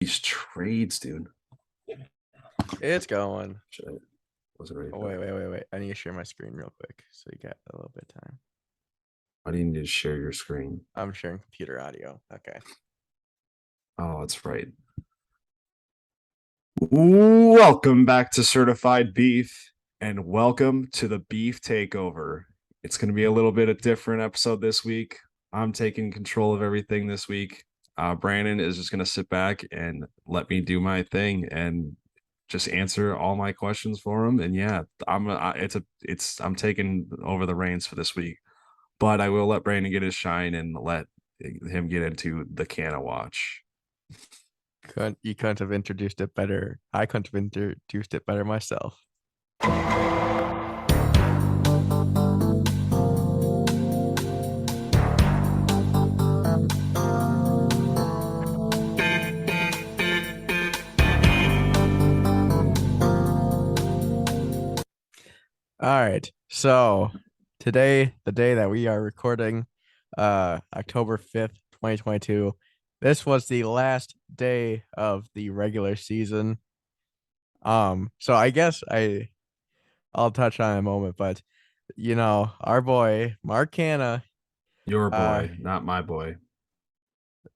These trades, dude. It's going. Wasn't ready Oh, for that. wait. I need to share my screen real quick so you got a little bit of time. Why do you need to share your screen? I'm sharing computer audio. Okay. Oh, that's right. Welcome back to Certified Beef, and welcome to the Beef Takeover. It's going to be a little bit of different episode this week. I'm taking control of everything this week. Brandon is just going to sit back and let me do my thing and just answer all my questions for him. And yeah, I'm taking over the reins for this week. But I will let Brandon get his shine and let him get into the Canha watch. You couldn't have introduced it better. I couldn't have introduced it better myself. All right. So today, the day that we are recording, October 5th, 2022. This was the last day of the regular season. So I guess I'll touch on it in a moment, but our boy Mark Canha, Your uh, boy, not my boy.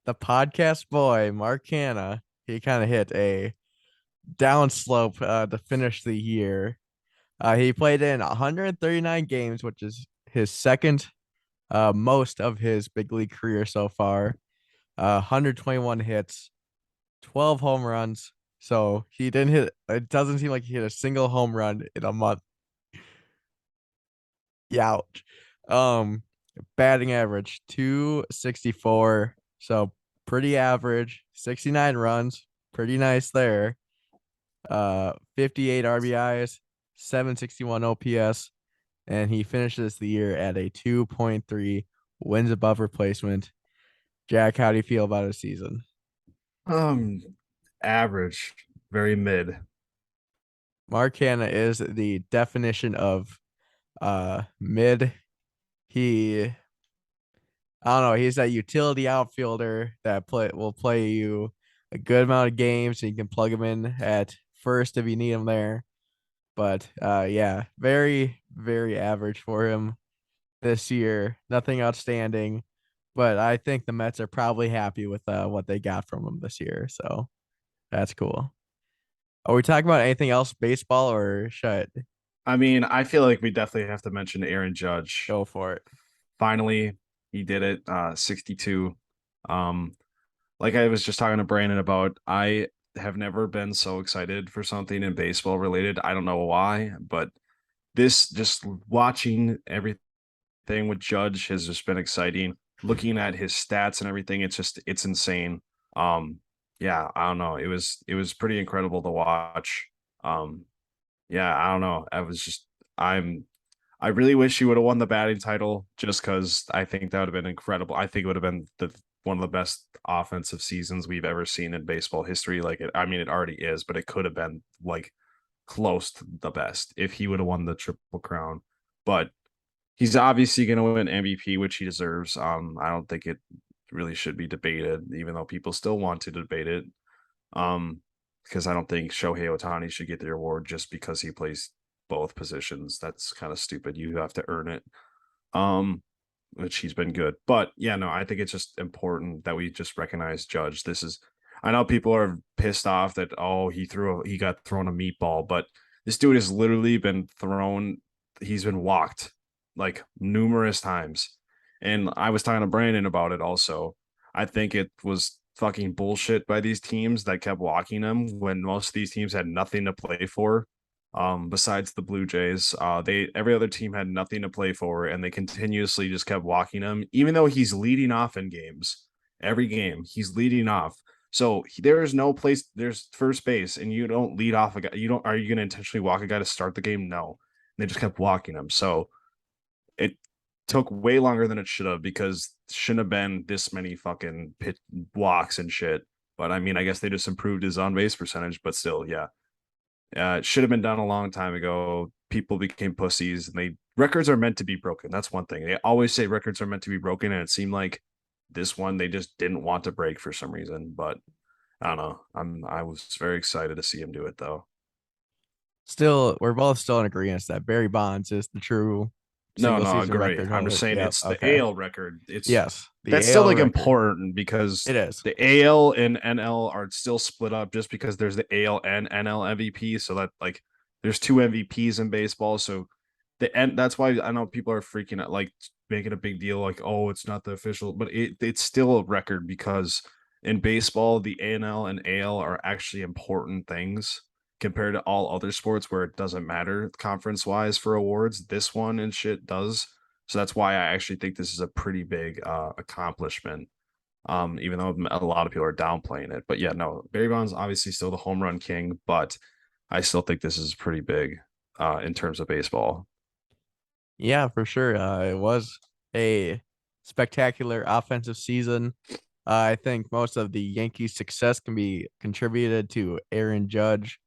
the podcast boy Mark Canha, he kind of hit a downslope to finish the year. He played in 139 games, which is his second most of his big league career so far. 121 hits, 12 home runs. So he didn't hit. It doesn't seem like he hit a single home run in a month. Ouch. Um, Batting average 264. So pretty average. 69 runs. Pretty nice there. 58 RBIs, 761 OPS, and he finishes the year at a 2.3 wins above replacement. Jack, how do you feel about his season? Um, Average, very mid. Mark Hanna is the definition of mid. He I don't know, he's that utility outfielder that will play you a good amount of games and you can plug him in at first if you need him there. But yeah, very, very average for him this year. Nothing outstanding. But I think the Mets are probably happy with what they got from him this year. So that's cool. Are we talking about anything else, baseball or shut? I mean, I feel like we definitely have to mention Aaron Judge. Go for it. Finally, he did it. 62. Um, like I was just talking to Brandon about, I have never been so excited for something in baseball related. I don't know why, but this just watching everything with Judge has just been exciting. Looking at his stats and everything, it's insane. Yeah, I don't know. It was pretty incredible to watch. Um, yeah, I don't know. I'm I really wish he would have won the batting title just because I think that would have been incredible. I think it would have been one of the best offensive seasons we've ever seen in baseball history. I mean, it already is, but it could have been like close to the best if he would have won the triple crown. But he's obviously going to win MVP, which he deserves. I don't think it really should be debated, even though people still want to debate it. Um, because I don't think Shohei Ohtani should get the award just because he plays both positions. That's kind of stupid. You have to earn it. Um, which he's been good. But yeah, no, I think it's just important that we just recognize Judge. I know people are pissed off that he got thrown a meatball, but this dude has literally been thrown. He's been walked like numerous times, and I was talking to Brandon about it also. I think it was fucking bullshit by these teams that kept walking him when most of these teams had nothing to play for. Besides the Blue Jays, they every other team had nothing to play for, and they continuously just kept walking him, even though he's leading off in games. Every game he's leading off. So there is no place. There's first base, and you don't lead off a guy. You don't. Are you going to intentionally walk a guy to start the game? No. And they just kept walking him. So it took way longer than it should have because it shouldn't have been this many fucking pit walks and shit. But I mean, I guess they just improved his on base percentage. But still, yeah, it should have been done a long time ago. People became pussies, and they records are meant to be broken. That's one thing. They always say records are meant to be broken, and it seemed like this one they just didn't want to break for some reason. But I don't know. I was very excited to see him do it though. Still, we're both still in agreement that Barry Bonds is the true No, single no, season agree. record I'm just holder. saying Yep. it's the Okay. AL record. It's Yes, the that's still AL like record. important because It is. the AL and NL are still split up just because there's the AL and NL MVP. So that like there's two MVPs in baseball. So the end that's why I know people are freaking out, like making a big deal, like, oh, it's not the official, but it's still a record because in baseball, the ANL and AL are actually important things compared to all other sports where it doesn't matter conference wise for awards. This one and shit does. So that's why I actually think this is a pretty big accomplishment. Even though a lot of people are downplaying it. But yeah, no, Barry Bonds obviously still the home run king, but I still think this is pretty big in terms of baseball. Yeah, for sure. It was a spectacular offensive season. I think most of the Yankees' success can be contributed to Aaron Judge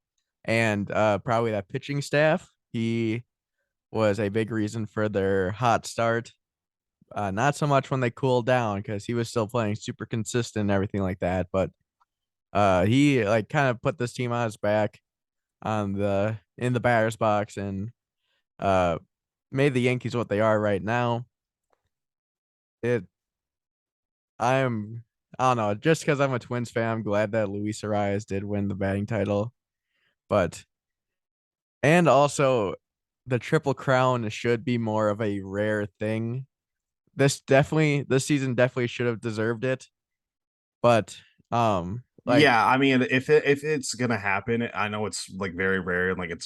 and probably that pitching staff. He was a big reason for their hot start. Not so much when they cooled down because he was still playing super consistent and everything like that. But he like kind of put this team on his back on the in the batter's box and uh made the Yankees what they are right now. It I'm I don't know, just because I'm a Twins fan, I'm glad that Luis Arias did win the batting title. But and also the triple crown should be more of a rare thing. This season definitely should have deserved it. But like Yeah, I mean, if it's gonna happen, I know it's like very rare and like it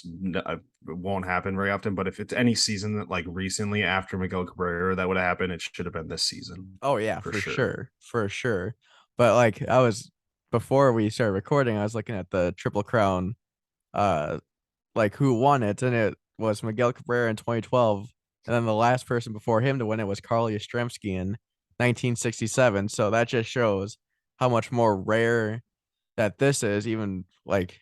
won't happen very often. But if it's any season that like recently after Miguel Cabrera that would have happened, it should have been this season oh yeah, for for sure. sure. For sure. But like I was before we started recording, I was looking at the triple crown uh like who won it, and it was Miguel Cabrera in 2012, and then the last person before him to win it was Carl Yastrzemski in 1967. So that just shows how much more rare that this is. Even like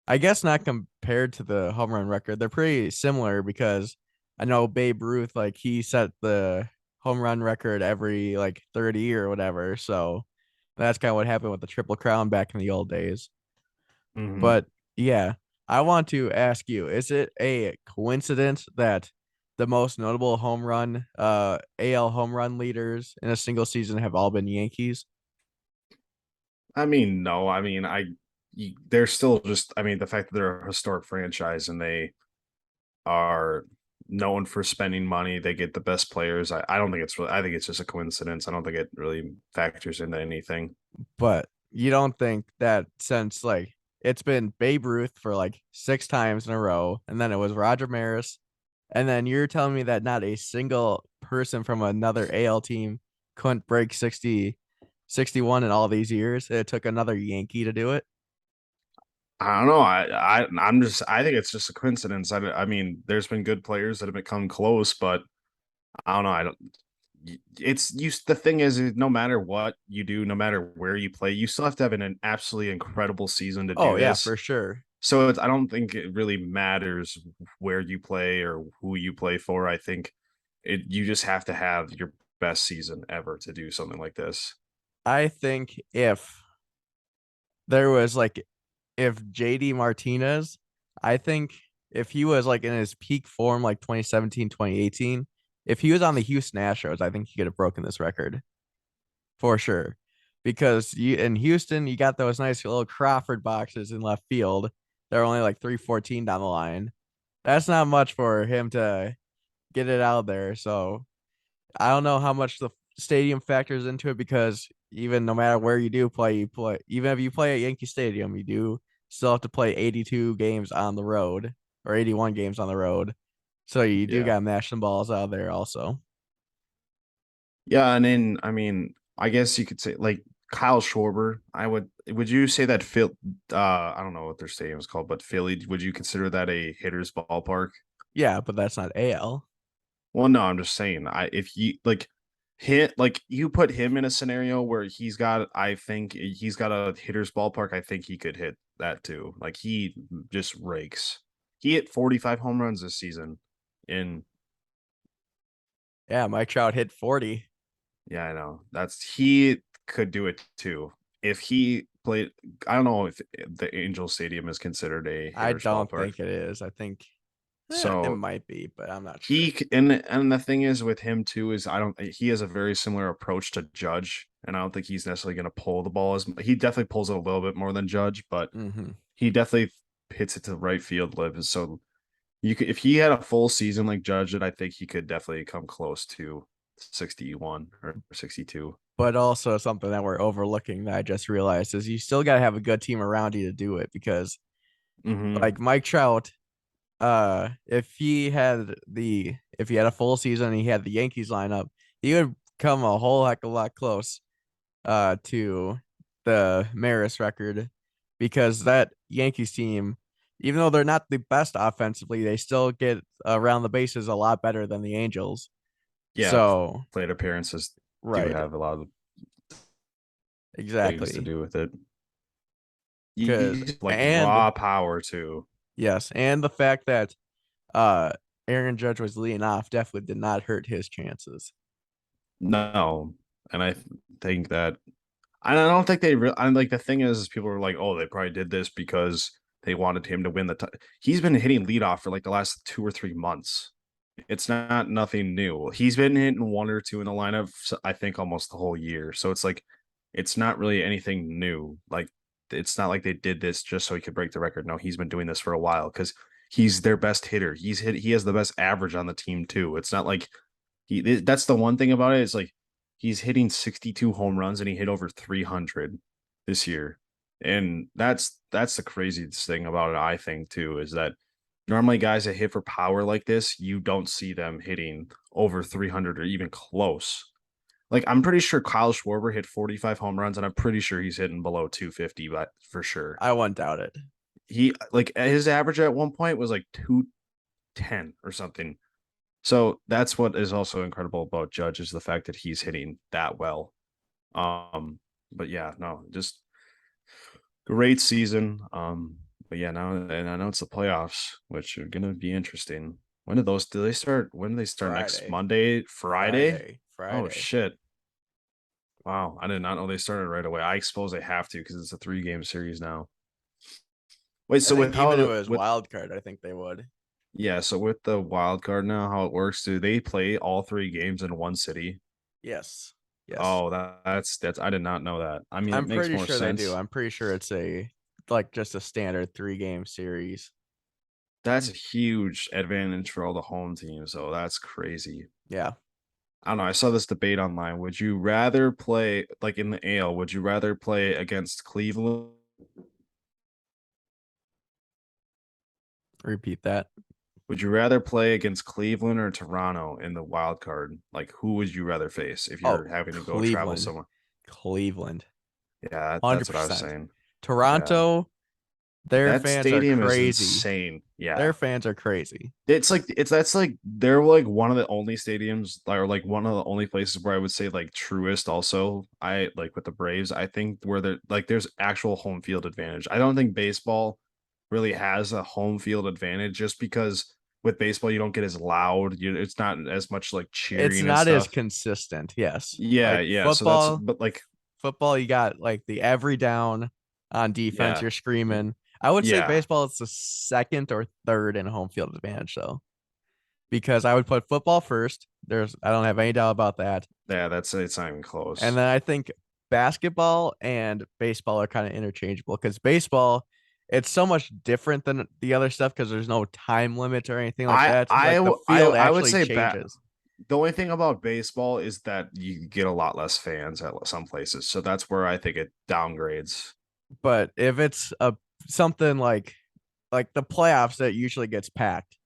I guess not compared to the home run record, they're pretty similar because I know Babe Ruth like he set the home run record every like 30 or whatever. So that's kind of what happened with the Triple Crown back in the old days. Hmm. But yeah, I want to ask you, is it a coincidence that the most notable home run AL home run leaders in a single season have all been Yankees? I mean, no, I mean, they're still just, I mean, the fact that they're a historic franchise and they are known for spending money, they get the best players. I don't think it's really, I think it's just a coincidence. I don't think it really factors into anything. But you don't think that since like it's been Babe Ruth for like 6 times in a row, and then it was Roger Maris, and then you're telling me that not a single person from another AL team couldn't break 61 in all these years. It took another Yankee to do it. I don't know. I'm just, I think it's just a coincidence. I mean, there's been good players that have become close, but I don't know. I don't, it's you. The thing is no matter what you do, no matter where you play, you still have to have an absolutely incredible season to Oh do yeah, this. for sure. So I don't think it really matters where you play or who you play for. I think you just have to have your best season ever to do something like this. I think if there was like if JD Martinez, I think if he was like in his peak form like 2017, 2018, if he was on the Houston Astros, I think he could have broken this record for sure. Because you in Houston, you got those nice little Crawford boxes in left field. They're only like 314 down the line. That's not much for him to get it out there. So I don't know how much the stadium factors into it because even no matter where you play. Even if you play at Yankee Stadium, you do still have to play 82 games on the road or 81 games on the road. So you do Yeah. got to mash some balls out there also. Yeah, and then I mean, I guess you could say like Kyle Schwarber. Would you say that Phil I don't know what their stadium is called, but Philly, would you consider that a hitter's ballpark? Yeah, but that's not AL. Well, no, I'm just saying. If you like hit like you put him in a scenario where I think he's got a hitter's ballpark, I think he could hit that too. Like he just rakes. He hit 45 home runs this season. In Yeah, Mike Trout hit 40. Yeah, I know. He could do it too. If he played. I don't know if the Angel Stadium is considered a I hitter's don't ballpark. think it is. I think it So might be, but I'm not sure. and the thing is with him too is I don't he has a very similar approach to Judge, and I don't think he's necessarily going to pull the ball as he definitely pulls it a little bit more than Judge, but Hmm. he definitely hits it to the right field live. So you could if he had a full season like Judge did, I think he could definitely come close to 61 or 62. But also something that we're overlooking that I just realized is you still got to have a good team around you to do it because Hmm. like Mike Trout, if he had a full season and he had the Yankees lineup, he would come a whole heck of a lot close to the Maris record because that Yankees team, even though they're not the best offensively, they still get around the bases a lot better than the Angels. Yeah, So, plate appearances do right, have a lot of things to exactly. do with it. Cause Like and raw power too. yes, and the fact that uh Aaron Judge was leading off definitely did not hurt his chances. No, and I think that I don't think they really. I'm like the thing is people were like, oh, they probably did this because they wanted him to win the. He's been hitting leadoff for like the last 2 or 3 months. It's not nothing new. He's been hitting one or two in the lineup, I think, almost the whole year. So it's like, it's not really anything new. Like, it's not like they did this just so he could break the record. No, he's been doing this for a while because he's their best hitter. He has the best average on the team too. It's not like that's the one thing about it is like he's hitting 62 home runs and he hit over 300 this year. And that's the craziest thing about it, I think, too, is that normally guys that hit for power like this, you don't see them hitting over 300 or even close. Like I'm pretty sure Kyle Schwarber hit 45 home runs, and I'm pretty sure he's hitting below 250, but for sure. I wouldn't doubt it. He like his average at one point was like 210 or something. So that's what is also incredible about Judge is the fact that he's hitting that well. But yeah, no, just great season. But yeah, now and I know it's the playoffs, which are gonna be interesting. When do those do they start? When do they start? Next Friday. Monday, Friday? Friday. Oh Friday. shit. Wow, I did not know they started right away. I suppose they have to because it's a 3 game series now. Wait, I so think with even how if it the was with wild card, I think they would. yeah, so with the wild card now, how it works, do they play all 3 games in one city? Yes. Yes. Oh, that's I did not know that. I mean, it I'm makes pretty more sure they do. sense. I'm pretty sure it's a like just a standard 3 game series. That's a huge advantage for all the home teams, so that's crazy. Yeah. I don't know. I saw this debate online. Would you rather play like in the AL? Would you rather play against Cleveland? Repeat that. Would you rather play against Cleveland or Toronto in the wild card? Like, who would you rather face if Oh, you're having to go travel Cleveland. somewhere? Cleveland. Yeah, that's what I was 100%. saying. Yeah, Toronto, their that fans are stadium is crazy. insane. Their Yeah, fans are crazy. it's like it's that's like they're like one of the only stadiums or like one of the only places where I would say like truest also I like with the Braves I think where they're like there's actual home field advantage. I don't think baseball really has a home field advantage just because with baseball you don't get as loud. It's not as much like It's cheering and not as stuff. consistent. Yes. Yeah, Like yeah. So that's football, but like football, you got like the every down on defense, yeah. you're screaming. I would say Yeah. baseball is the second or third in home field advantage though. Because I would put football first. I don't have any doubt about that. Yeah, that's it's not even And close. then I think basketball and baseball are kind of interchangeable because baseball, it's so much different than the other stuff because there's no time limit or anything like that. Like the field I would actually say changes. the only thing about baseball is that you get a lot less fans at some places. So that's where I think it downgrades. But if it's a something like the playoffs that usually gets packed.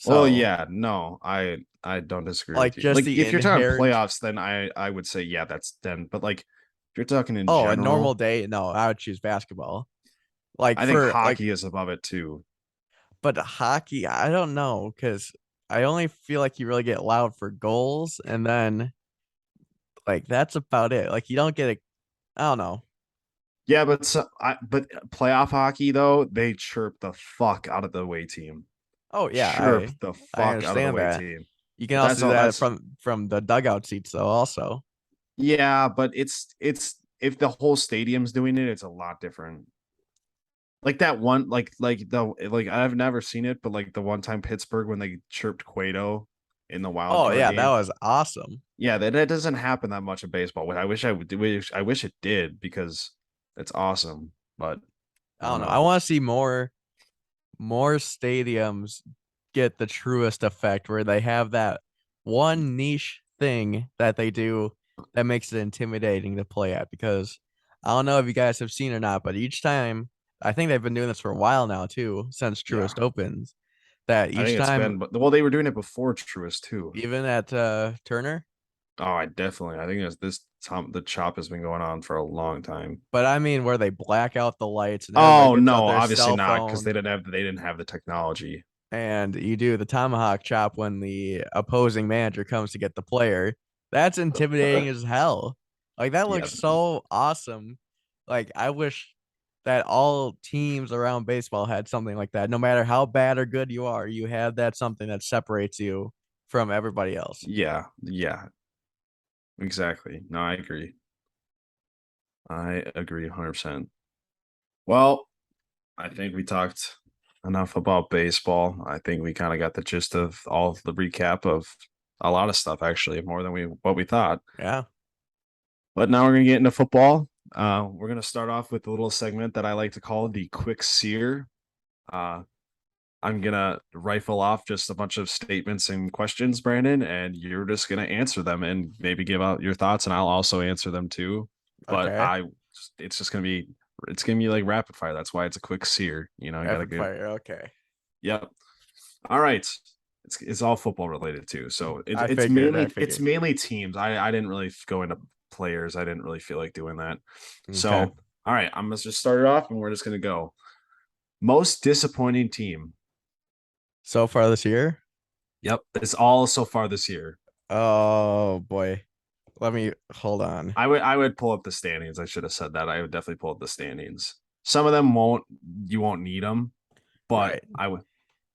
Well, So yeah, no, I don't disagree like with you. just Like the if you're talking inherent playoffs, then I would say yeah, that's then. But like if you're talking in a normal general, day, no, I would choose basketball. Like I think for like hockey is above it too. but hockey, I don't know because I only feel like you really get loud for goals, and then like that's about it. Like you don't get a, I don't know. Yeah, but playoff hockey though, they chirp the fuck out of the away team. Oh yeah, Chirp the I fuck out of the understand away that. team. You can also That's do all. that That's from the dugout seats though. Also, yeah, but if the whole stadium's doing it, it's a lot different. Like that one, like I've never seen it, but like the one time Pittsburgh when they chirped Cueto in the wild Oh card yeah, that game. was awesome. Yeah, that doesn't happen that much in baseball. I wish it did because it's awesome, but I I don't don't know. I know. want to see more stadiums get the truest effect where they have that one niche thing that they do that makes it intimidating to play at because I don't know if you guys have seen or not, but each time I think they've been doing this for a while now too, since Yeah, Truist opens, that I each think it's time, been, but well, they were doing it before Truist too. even at Turner, Oh, I think this Tom the chop has been going on for a long time. but I mean where they black out the lights and everybody Oh gets out no, their obviously cell not because phone they didn't have the technology. and you do the tomahawk chop when the opposing manager comes to get the player. That's intimidating as hell. Like that Yeah, looks so awesome. Like I wish that all teams around baseball had something like that. No matter how bad or good you are, you have that something that separates you from everybody else. yeah, exactly. No, I agree. I agree 100%. Well, I think we talked enough about baseball. I think we kind of got the gist of all the recap of a lot of stuff, actually, more than we thought. Yeah. But now we're gonna get into football. We're gonna start off with a little segment that I like to call the quick sear. Uh, I'm gonna rifle off just a bunch of statements and questions, Brandon, and you're just gonna answer them and maybe give out your thoughts, and I'll also answer them too. But Okay. it's just it's gonna be like rapid fire. That's why it's a quick sear. You gotta Rapid give. fire. Okay. Yep. All right. It's all football related too. So I figured. I it's figured. mainly teams. I didn't really go into players. I didn't really feel like doing that. Okay. So all right, I'm gonna just start it off and we're just gonna go. Most disappointing team. So far this year. Yep. It's all so far this year. Oh boy. Let me hold on. I would pull up the standings. I should have said that. I would definitely pull up the standings. Some of them won't need them, but Right.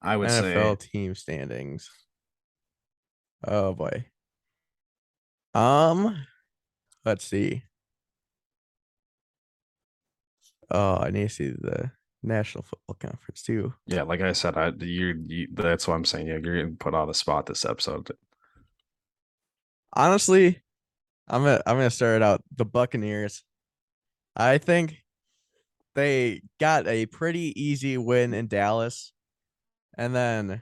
I would NFL say team standings. Oh boy. Let's see. Oh, I need to see the National Football Conference too. yeah, like I said, that's what I'm saying. Yeah, you're getting put on the spot this episode. Honestly, I'm gonna start out the Buccaneers. I think they got a pretty easy win in Dallas, and then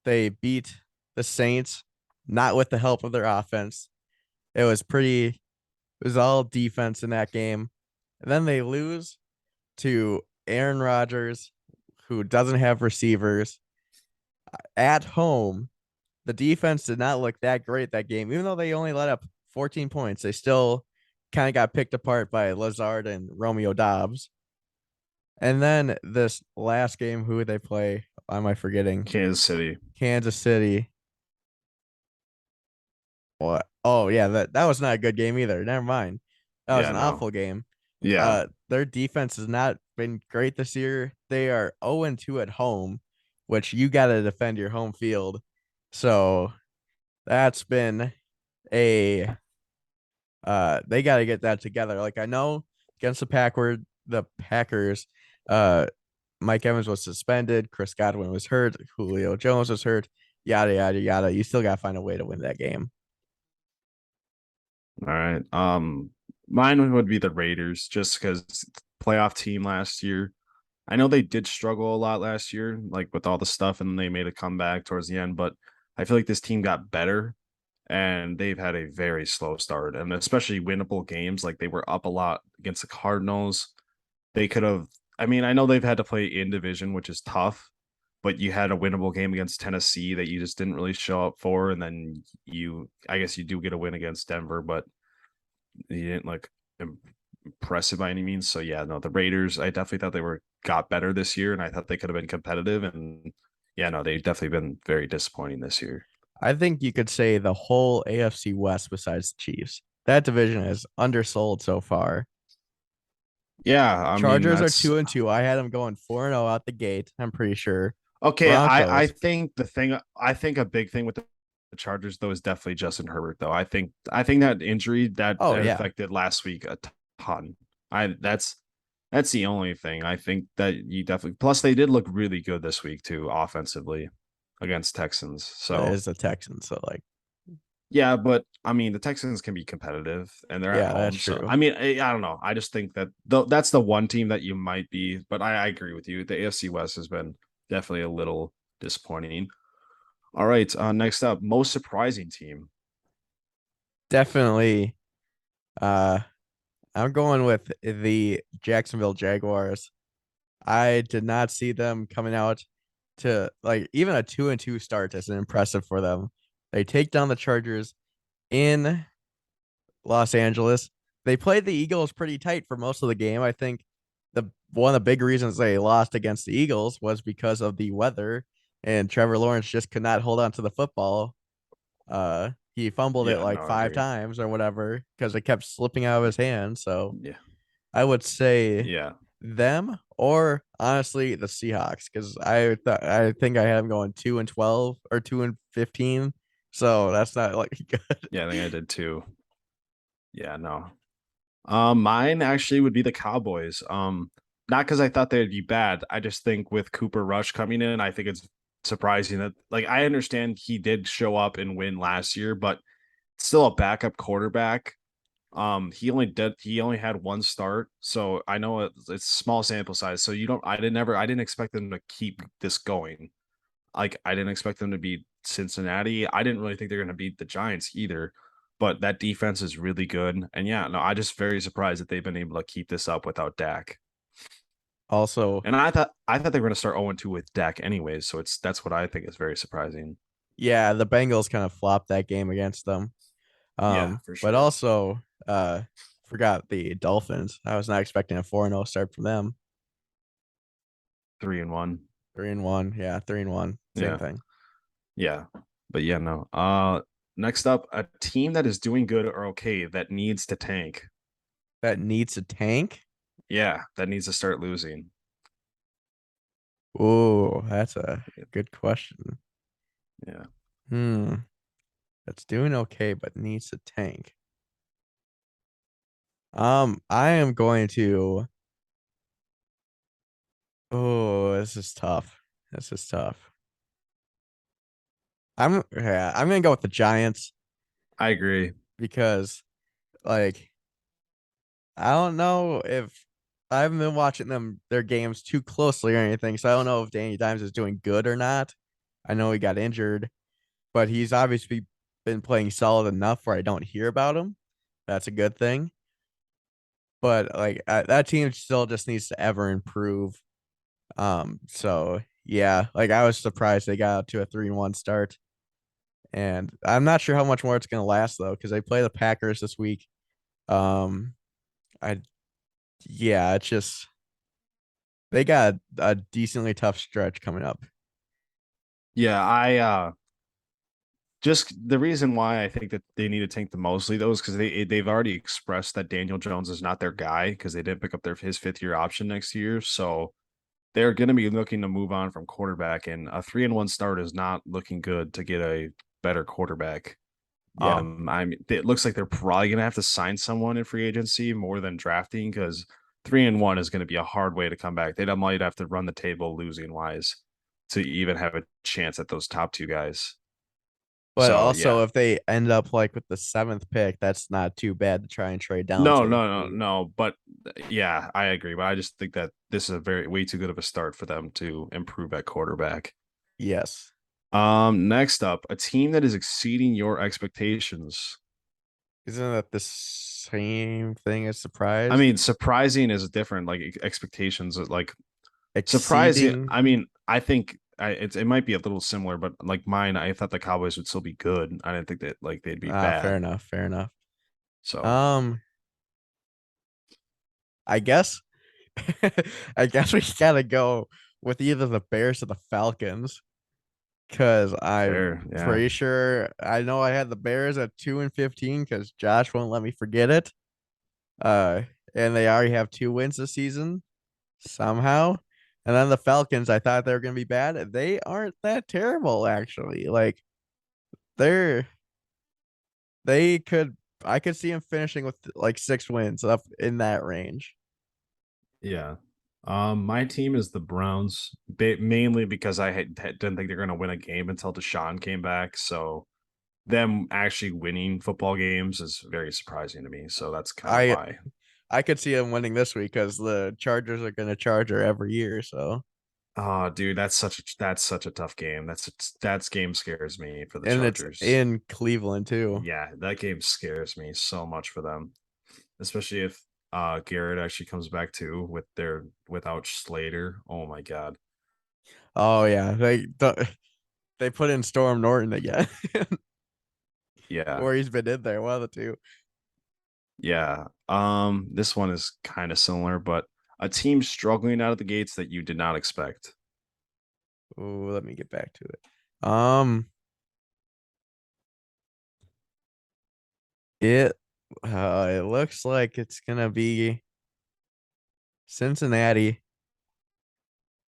they beat the Saints, not with the help of their offense. It was pretty, it was all defense in that game. And then they lose to Aaron Rodgers, who doesn't have receivers at home. The defense did not look that great that game, even though they only let up 14 points. They still kind of got picked apart by Lazard and Romeo Dobbs. And then this last game, who would they play? Why am I forgetting? Kansas City. Kansas City. What? Oh yeah, that was not a good game either. Never mind. That was Yeah, an no. awful game. Yeah. Their defense has not been great this year. They are 0-2 at home, which you got to defend your home field. So that's been a they got to get that together. Like I know against the Packers, uh Mike Evans was suspended, Chris Godwin was hurt, Julio Jones was hurt, yada yada yada. You still got to find a way to win that game. All right. Mine would be the Raiders just because playoff team last year. I know they did struggle a lot last year, like with all the stuff, and they made a comeback towards the end, but I feel like this team got better and they've had a very slow start and especially winnable games. Like they were up a lot against the Cardinals. They could have, I mean, I know they've had to play in division, which is tough, but you had a winnable game against Tennessee that you just didn't really show up for. And then I guess you do get a win against Denver, but you didn't like impressive by any means. So yeah, no, the Raiders, I definitely thought they got better this year and I thought they could have been competitive. And yeah, no, they've definitely been very disappointing this year. I think you could say the whole AFC West besides the Chiefs. That division is undersold so far. Yeah, I mean Chargers are that's 2-2. I had them going 4-0 out the gate. I'm pretty sure. okay. I Broncos. think I think a big thing with the Chargers though is definitely Justin Herbert though. I think that injury that Oh yeah. affected last week a ton. I that's the only thing I think that you definitely. Plus, they did look really good this week too, offensively against Texans. But So it's the Texans, so like, yeah, but I mean, the Texans can be competitive and they're at yeah, that's home. So true. I mean, I don't know. I just think that that's the one team that you might be. But I agree with you. The AFC West has been definitely a little disappointing. All right, next up, most surprising team. Definitely. Uh, I'm going with the Jacksonville Jaguars. I did not see them coming out to like even a 2-2 start as an impressive for them. They take down the Chargers in Los Angeles. They played the Eagles pretty tight for most of the game. I think the one of the big reasons they lost against the Eagles was because of the weather and Trevor Lawrence just could not hold on to the football. He fumbled it Yeah, no, like I five agree. times or whatever because it kept slipping out of his hand. So Yeah, I would say yeah, them or honestly the Seahawks because I think I have them going 2-12 or 2-15. So that's not like good. yeah. I think I did too. Yeah, no. Mine actually would be the Cowboys. Not because I thought they'd be bad. I just think with Cooper Rush coming in, I think it's surprising that like I understand he did show up and win last year, but still a backup quarterback. He only had one start, so I know it's small sample size. So you don't I didn't expect them to keep this going. Like I didn't expect them to beat Cincinnati. I didn't really think they're going to beat the Giants either. But that defense is really good. And yeah, no, I just very surprised that they've been able to keep this up without Dak. Also, And I thought they were going to start 0-2 with Dak anyways. So that's what I think is very surprising. yeah, the Bengals kind of flopped that game against them. Yeah, for But sure. also forgot the Dolphins. I was not expecting a 4-0 start from them. 3-1. 3-1. Yeah, 3-1. Same Yeah. thing. Yeah. But yeah, no. Next up, a team that is doing good or okay that needs to tank. That needs a tank. Yeah, that needs to start losing. Oh, that's a good question. Yeah. Hmm. That's doing okay, but needs a tank. I am going to. Oh, this is tough. This is tough. I'm gonna go with the Giants I agree. because like I don't know if I haven't been watching their games too closely or anything, so I don't know if Danny Dimes is doing good or not. I know he got injured, but he's obviously been playing solid enough where I don't hear about him. That's a good thing. But like that team still just needs to ever improve. So yeah, like I was surprised they got out to a 3-1 start. And I'm not sure how much more it's gonna last though, because they play the Packers this week. Um, I yeah, it's just they got a decently tough stretch coming up. Yeah, I just the reason why I think that they need to tank the mostly though is because they've already expressed that Daniel Jones is not their guy because they didn't pick up his 5th year option next year. So they're going to be looking to move on from quarterback, and a 3-1 start is not looking good to get a better quarterback. Yeah. I mean, it looks like they're probably going to have to sign someone in free agency more than drafting because 3-1 is going to be a hard way to come back. They might have to run the table losing wise to even have a chance at those top two guys. But So also yeah, if they end up like with the seventh pick, that's not too bad to try and trade down no, to. no, no, no. But yeah, I agree. But I just think that this is a very way too good of a start for them to improve at quarterback. Yes. Next up, a team that is exceeding your expectations. Isn't that the same thing as I surprised? mean, surprising is different. Like expectations, like surprising. Exceeding. I mean, I think it might be a little similar, but like mine, I thought the Cowboys would still be good. I didn't think that like they'd be Ah, fair bad. enough. Fair enough. So Um, I guess I guess we gotta go with either the Bears or the Falcons. Cause I'm fair, yeah, pretty sure I know I had the Bears at 2-15 because Josh won't let me forget it. Uh, and they already have 2 wins this season somehow. And then the Falcons, I thought they were gonna be bad. They aren't that terrible, actually. Like they're they could I could see him finishing with like 6 wins up in that range. Yeah. My team is the Browns, mainly because didn't think they're going to win a game until Deshaun came back. So them actually winning football games is very surprising to me. So that's kind of I why. I could see him winning this week because the Chargers are going to charge her every year. So, Oh, dude, that's such a tough game. That's game scares me for the and it's Chargers. in Cleveland too. Yeah, that game scares me so much for them, especially if Garrett actually comes back too without Slater. Oh my God. Oh yeah, they put in Storm Norton again, Yeah. or he's been in there. One of the two. Yeah. This one is kind of similar, but a team struggling out of the gates that you did not expect. Oh, let me get back to it. It it looks like it's gonna be Cincinnati.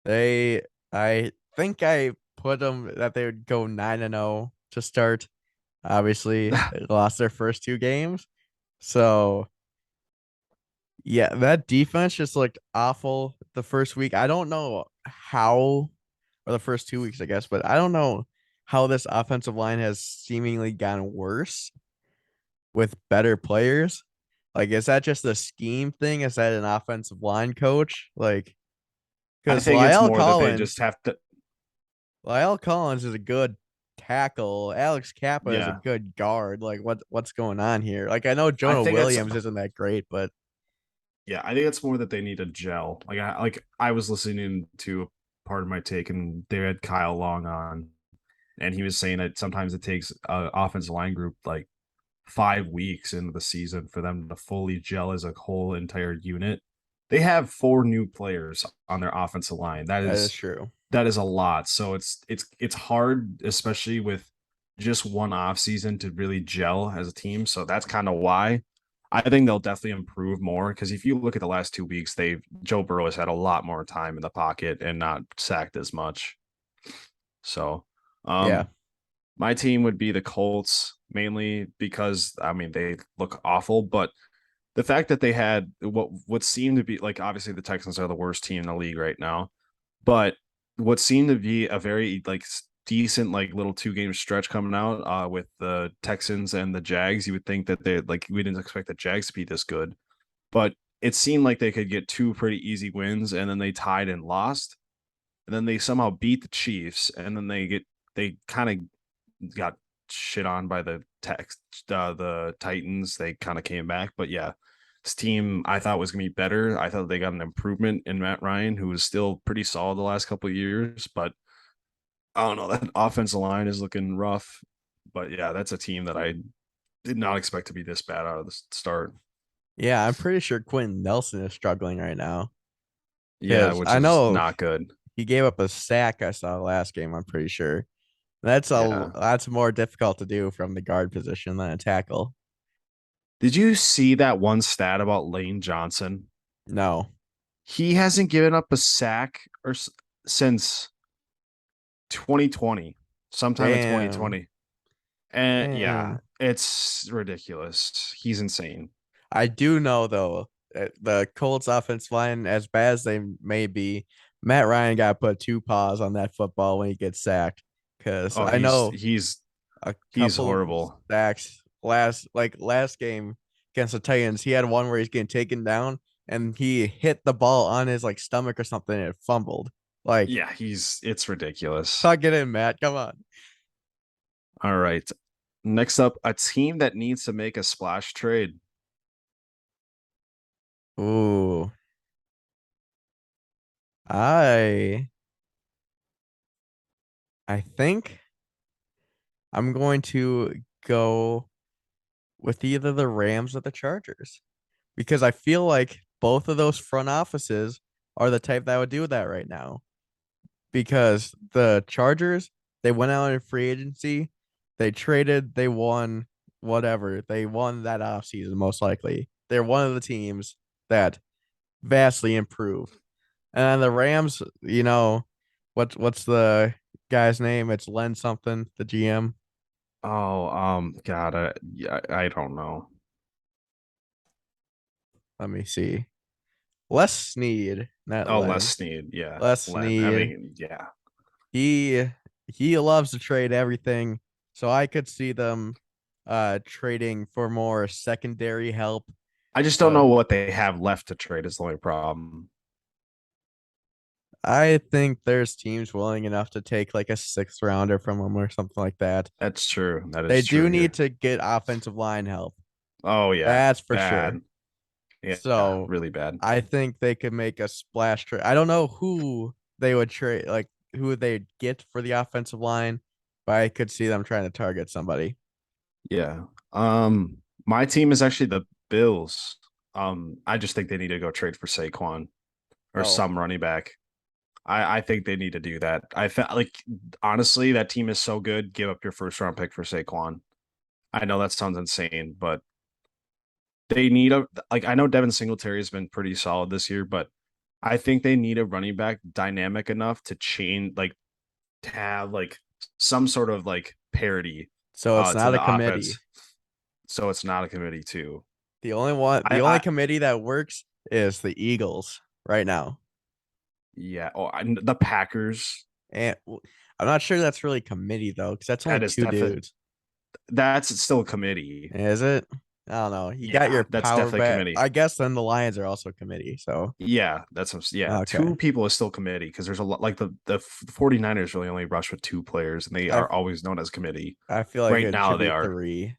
They, I think I put them that they would go 9-0 to start. Obviously, they lost their first 2 games. So yeah, that defense just looked awful the first week. I don't know how, or the first 2 weeks, I guess, but I don't know how this offensive line has seemingly gotten worse with better players. Like, is that just a scheme thing? Is that an offensive line coach? Like, I because think it's more that they just have to, Lyle Collins is a good tackle. Alex Kappa is a yeah. good guard. Like, what's going on here? Like, I know I Jonah think it's Williams isn't that great, but Yeah, I think it's more that they need a gel. I was listening to a part of my take, and they had Kyle Long on, and he was saying that sometimes it takes a offensive line group like 5 weeks into the season for them to fully gel as a whole entire unit. They have 4 new players on their offensive line. that is true. That is a lot. So it's hard, especially with just one off season, to really gel as a team. So that's kind of why I think they'll definitely improve more. Because if you look at the last 2 weeks, they've Joe Burrow has had a lot more time in the pocket and not sacked as much. So, Yeah. my team would be the Colts, mainly because I mean they look awful, but the fact that they had what seemed to be, like, obviously the Texans are the worst team in the league right now, but what seemed to be a very like decent like little 2 game stretch coming out with the Texans and the Jags, you would think that they like we didn't expect the Jags to be this good, but it seemed like they could get 2 pretty easy wins, and then they tied and lost, and then they somehow beat the Chiefs, and then they kind of got shit on by the Titans. They kind of came back, but yeah, this team I thought was gonna be better. I thought they got an improvement in Matt Ryan, who was still pretty solid the last couple of years, but I don't know. That offensive line is looking rough. But yeah, that's a team that I did not expect to be this bad out of the start. Yeah, I'm pretty sure Quentin Nelson is struggling right now Yeah, because which I is know not good. he gave up a sack I saw last game. I'm pretty sure Yeah. that's more difficult to do from the guard position than a tackle. Did you see that one stat about Lane Johnson? No, He hasn't given up a sack since 2020, sometime in damn, 2020. And yeah, damn. it's ridiculous. He's insane. I do know though the Colts offense line, as bad as they may be, Matt Ryan got to put 2 paws on that football when he gets sacked because Oh, I know a he's couple horrible. sacks last game against the Titans. He had one where he's getting taken down and he hit the ball on his like stomach or something and it fumbled. Like, Yeah, it's ridiculous. tuck it in, Matt. Come on. All right. Next up, a team that needs to make a splash trade. Ooh, I I think I'm going to go with either the Rams or the Chargers because I feel like both of those front offices are the type that would do that right now. Because the Chargers, they went out in free agency, they traded, they won whatever. They won that offseason, most likely. They're one of the teams that vastly improved. And then the Rams, what's the guy's name? It's Len something, the GM. Oh, God, yeah, I don't know. Let me see. Les Snead, not Oh, Les Len. Snead. Yeah. Les Len. I Snead. mean, yeah. He he loves to trade everything. So I could see them trading for more secondary help. I just don't Uh know what they have left to trade is the only problem. I think there's teams willing enough to take like a sixth rounder from them or something like that. That's true. That They is do true need here. to get offensive line help. Oh yeah. That's for sure. Bad. Yeah, So really bad. I think they could make a splash trade. I don't know who they would trade, like who they'd get for the offensive line, but I could see them trying to target somebody. Yeah. My team is actually the Bills. I just think they need to go trade for Saquon or Oh, some running back. I think they need to do that. I felt like honestly, that team is so good. Give up your first round pick for Saquon. I know that sounds insane, but they need a like I know Devin Singletary has been pretty solid this year, but I think they need a running back dynamic enough to change to have some sort of parity so it's to not a the committee. offense. So it's not a committee too. The only I committee that works is the Eagles right now. yeah, the Packers, And I'm not sure that's really committee though, because that's only that is two definitely dudes. that's still a committee. Is it? I don't know. You got Yeah, your that's power definitely a back. committee. I guess then the Lions are also committee. So Yeah, yeah, okay. two people is still committee because there's a lot the 49ers really only rush with two players and they I are always known as committee. I feel like Right it now should they be are. three.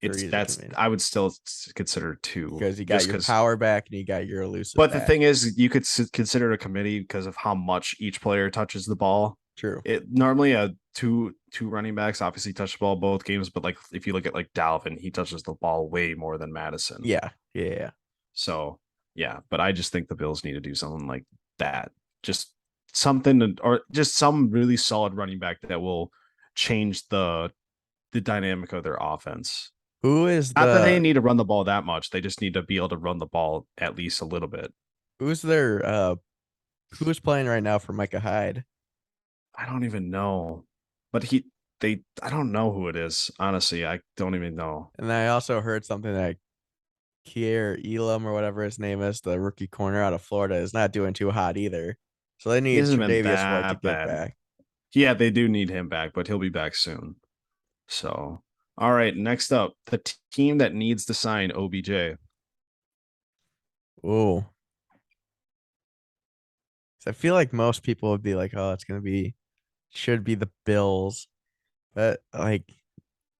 It's Three is a that's committee I would still consider two because you got just your because. power back and you got your elusive But the back. thing is, you could consider it a committee because of how much each player touches the ball. True. It normally a two running backs obviously touch the ball both games, but if you look at Dalvin, he touches the ball way more than Madison. Yeah. Yeah. So yeah, but I just think the Bills need to do something like that. Just something or just some really solid running back that will change the dynamic of their offense. Who is Not that they the need to run the ball that much. They just need to be able to run the ball at least a little bit. who's their who's playing right now for Micah Hyde? I don't even know. But I don't know who it is. Honestly, I don't even know. And I also heard something that Kier Elam or whatever his name is, the rookie corner out of Florida, is not doing too hot either. So they He need hasn't been Tre'Davious White to that get bad. back. Yeah, they do need him back, but he'll be back soon. So, all right, next up, the team that needs to sign OBJ. Ooh. So I feel like most people would be like, oh, it's gonna be should be the Bills. But like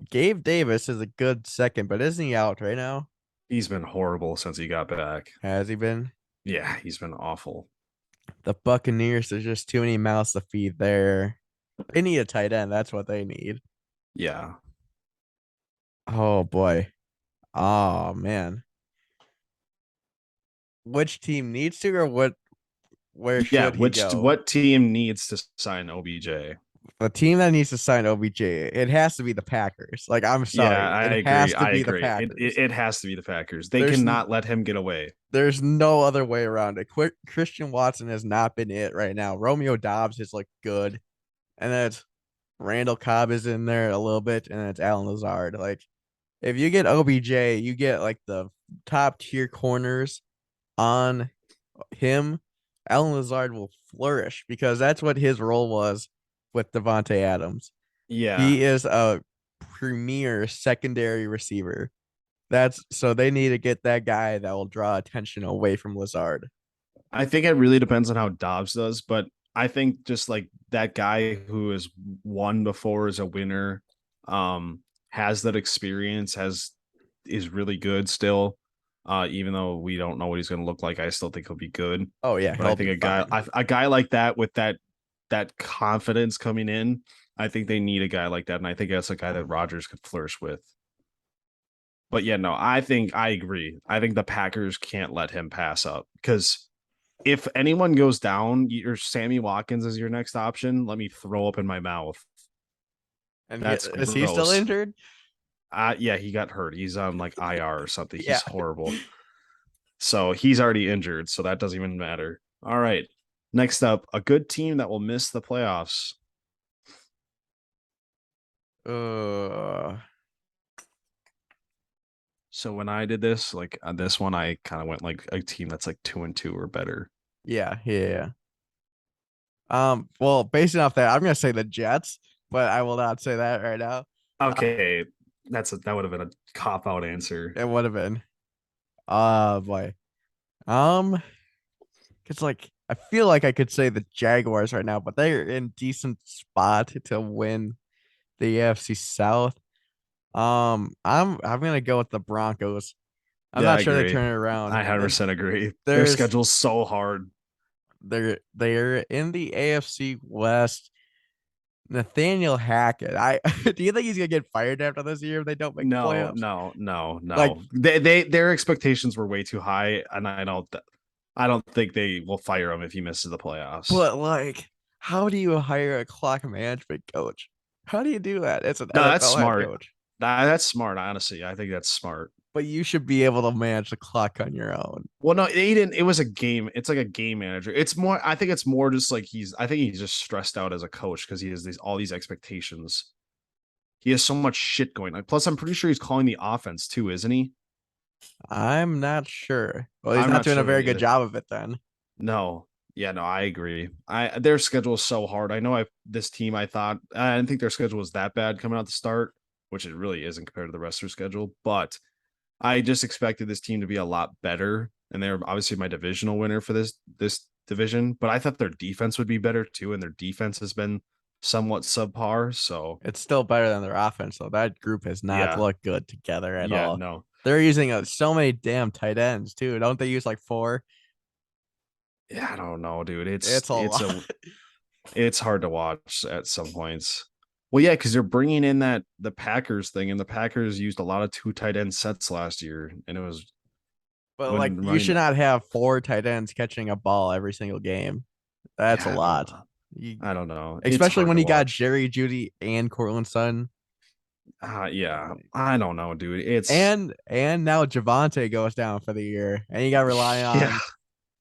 Gabe Davis is a good second, but isn't he out right now? He's been horrible since he got back. Has he been? Yeah, he's been awful. The Buccaneers, there's just too many mouths to feed there. They need a tight end. That's what they need. Yeah. Oh boy. Oh man. Which team needs to or where Yeah, should he which go? what team needs to sign OBJ? The team that needs to sign OBJ, it has to be the Packers. Like, I'm Yeah, sorry. I It agree. has to I be the agree. Packers. It has to be the Packers. They There's cannot let him get away. there's no other way around it. Christian Watson has not been it right now. Romeo Dobbs has looked good. And then it's Randall Cobb is in there a little bit, and then it's Alan Lazard. Like, if you get OBJ, you get like the top tier corners on him. Alan Lazard will flourish because that's what his role was with Devontae Adams. Yeah. He is a premier secondary receiver. That's so they need to get that guy that will draw attention away from Lazard. I think it really depends on how Dobbs does, but I think just that guy who has won before is a winner, has that experience, is really good still. Even though we don't know what he's going to look like, I still think he'll be good. Oh yeah, But I he'll think be fine. a guy like that with that confidence coming in, I think they need a guy like that, and I think that's a guy that Rodgers could flourish with. But yeah, no, I think I agree. I think the Packers can't let him pass up because if anyone goes down, your Sammy Watkins is your next option. Let me throw up in my mouth. And That's is he still gross. injured? Yeah, he got hurt. He's on IR or something. Yeah. He's horrible. So he's already injured. So that doesn't even matter. All right. Next up, a good team that will miss the playoffs. Uh, So when I did this, like on this one, I kind of went like a team that's like 2-2 or better. Yeah, yeah, yeah. Well, basing off that, I'm gonna say the Jets, but I will not say that right now. Okay, that would have been a cop out answer. It would have been. Boy. Cause like I feel like I could say the Jaguars right now, but they're in decent spot to win the AFC South. I'm gonna go with the Broncos. I'm Yeah, not I sure they agree. turn it around. I And 100% agree. Their there's schedule's so hard. they're in the AFC West. Nathaniel Hackett. I do you think he's gonna get fired after this year if they don't make the No, playoffs? no, no, Like, no. Their expectations were way too high, and I don't think they will fire him if he misses the playoffs. but like, how do you hire a clock management coach? How do you do that? It's an No, that's NFL head smart. coach, That's smart, honestly. I think that's smart. but you should be able to manage the clock on your own. Well, no, he didn't. It was a game. It's like a game manager. It's more. I think it's more just like I think he's just stressed out as a coach because he has all these expectations. He has so much shit going on. Plus, I'm pretty sure he's calling the offense too, isn't he? I'm not sure. Well, he's I'm not not doing a sure very good either. job of it then. No. Yeah, no, I agree. Their schedule is so hard. I know this team I didn't think their schedule was that bad coming out the start, which it really isn't compared to the rest of their schedule, but I just expected this team to be a lot better. And they're obviously my divisional winner for this division, but I thought their defense would be better too, and their defense has been somewhat subpar. So It's still better than their offense, though. That group has not yeah, looked good together at yeah, all. no. They're using so many damn tight ends too. Don't they use like four? Yeah, I don't know, dude. It's a lot. It's hard to watch at some points. Well, yeah, because they're bringing in the Packers thing, and the Packers used a lot of two tight end sets last year, and it was But like, when you running. should not have four tight ends catching a ball every single game. That's a Yeah, I don't lot. know. You, I don't know. It's especially hard when to you got watch. Jerry Judy and Cortland Sutton, Yeah, I don't know, dude. It's and now Javante goes down for the year, and you got to rely yeah,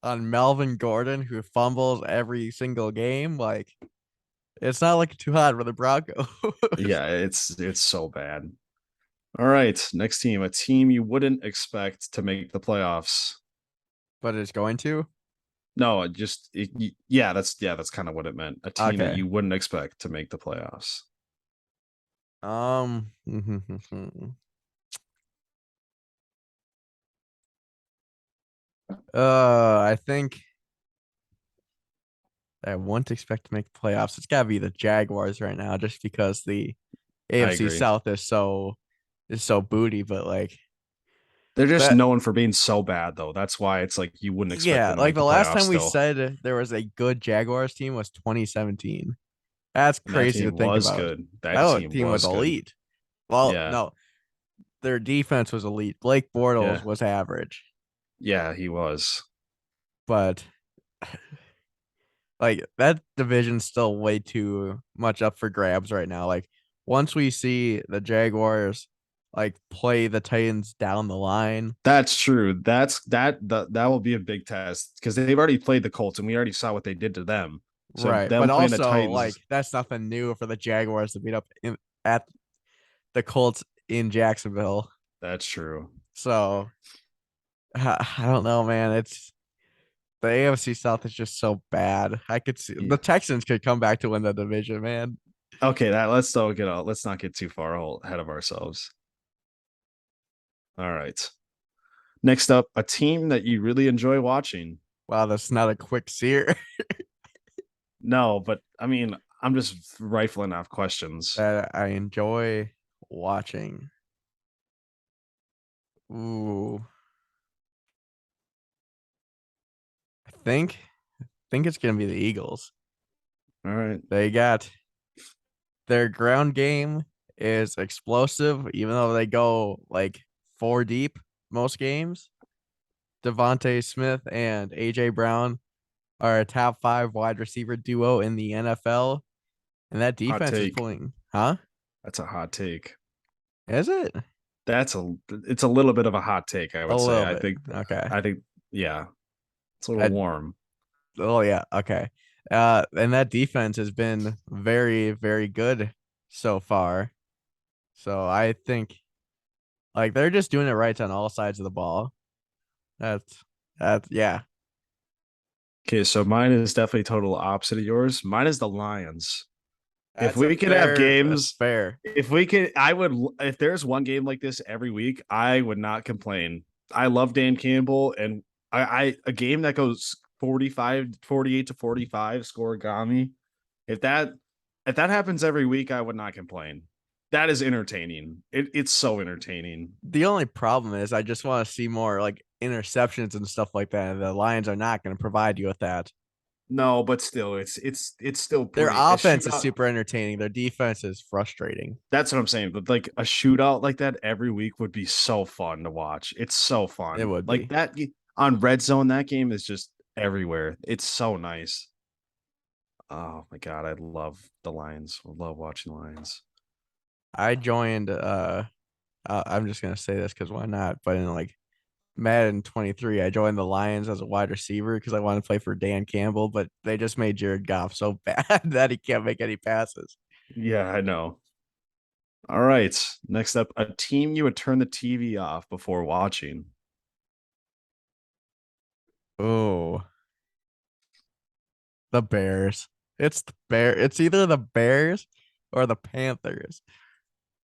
on Melvin Gordon who fumbles every single game. Like, it's not looking too hot for the Broncos, yeah. It's so bad. All right, next team, a team you wouldn't expect to make the playoffs. but it's going to. No, that's kind of what it meant. A team that Okay. you wouldn't expect to make the playoffs. Um, I think I wouldn't expect to make the playoffs. It's got to be the Jaguars right now, just because the I AFC agree. South is so booty. But like They're just that, known for being so bad, though. That's why it's like you wouldn't expect yeah. them to Like make the the last playoffs time we still. said there was a good Jaguars team was 2017. That's And that crazy to team think was about. good. That That team team was was good. elite. Well, Yeah. no, their defense was elite. Blake Bortles Yeah. was average, Yeah, he was. but like that division's still way too much up for grabs right now. Like once we see the Jaguars like play the Titans down the line, That's true. That will be a big test because they've already played the Colts and we already saw what they did to them. So right? them But playing the also like Titans, that's nothing new for the Jaguars to beat up at the Colts in Jacksonville. that's true. So I don't know, man. It's the AFC South is just so bad. I could see Yeah. the Texans could come back to win the division, man. Okay, let's not get too far ahead of ourselves. All right. Next up, a team that you really enjoy watching. Wow, that's not a quick sear. No, but I mean, I'm just rifling off questions. That I enjoy watching. Ooh, I think it's gonna be the Eagles. All right. They got their ground game is explosive, even though they go like four deep most games. Devontae Smith and AJ Brown are a top five wide receiver duo in the NFL, and that Hot defense is take. pulling. Huh? That's a hot take. Is it It's a little bit of a hot take, I a would say. little I bit? think Okay. I think yeah, it's a little That warm. Oh yeah, okay. And that defense has been very, very good so far. So I think Like they're just doing it right on all sides of the ball. That's yeah. Okay, so mine is definitely total opposite of yours. Mine is the Lions. If That's a we could have fair. That's games, fair. if we could, I would, if there's one game like this every week, I would not complain. I love Dan Campbell, and a game that goes 45, 48 to 45 scoregami. If that, if that happens every week, I would not complain. That is entertaining. It's so entertaining. The only problem is I just want to see more like interceptions and stuff like that. The Lions are not going to provide you with that. No, but still, it's still Their pretty a offense is shootout. super entertaining. Their defense is frustrating. That's what I'm saying. But like a shootout like that every week would be so fun to watch. It's so It fun. would Like be. that on Red Zone, that game is just everywhere. It's so nice. Oh my god, I love the Lions. I love watching the Lions. I joined I'm just gonna say this because why not? But in like Madden 23, I joined the Lions as a wide receiver because I wanted to play for Dan Campbell, but they just made Jared Goff so bad that he can't make any passes. Yeah, I know. All right. Next up, a team you would turn the TV off before watching. Oh, the Bears. It's the Bear. It's either the Bears or the Panthers.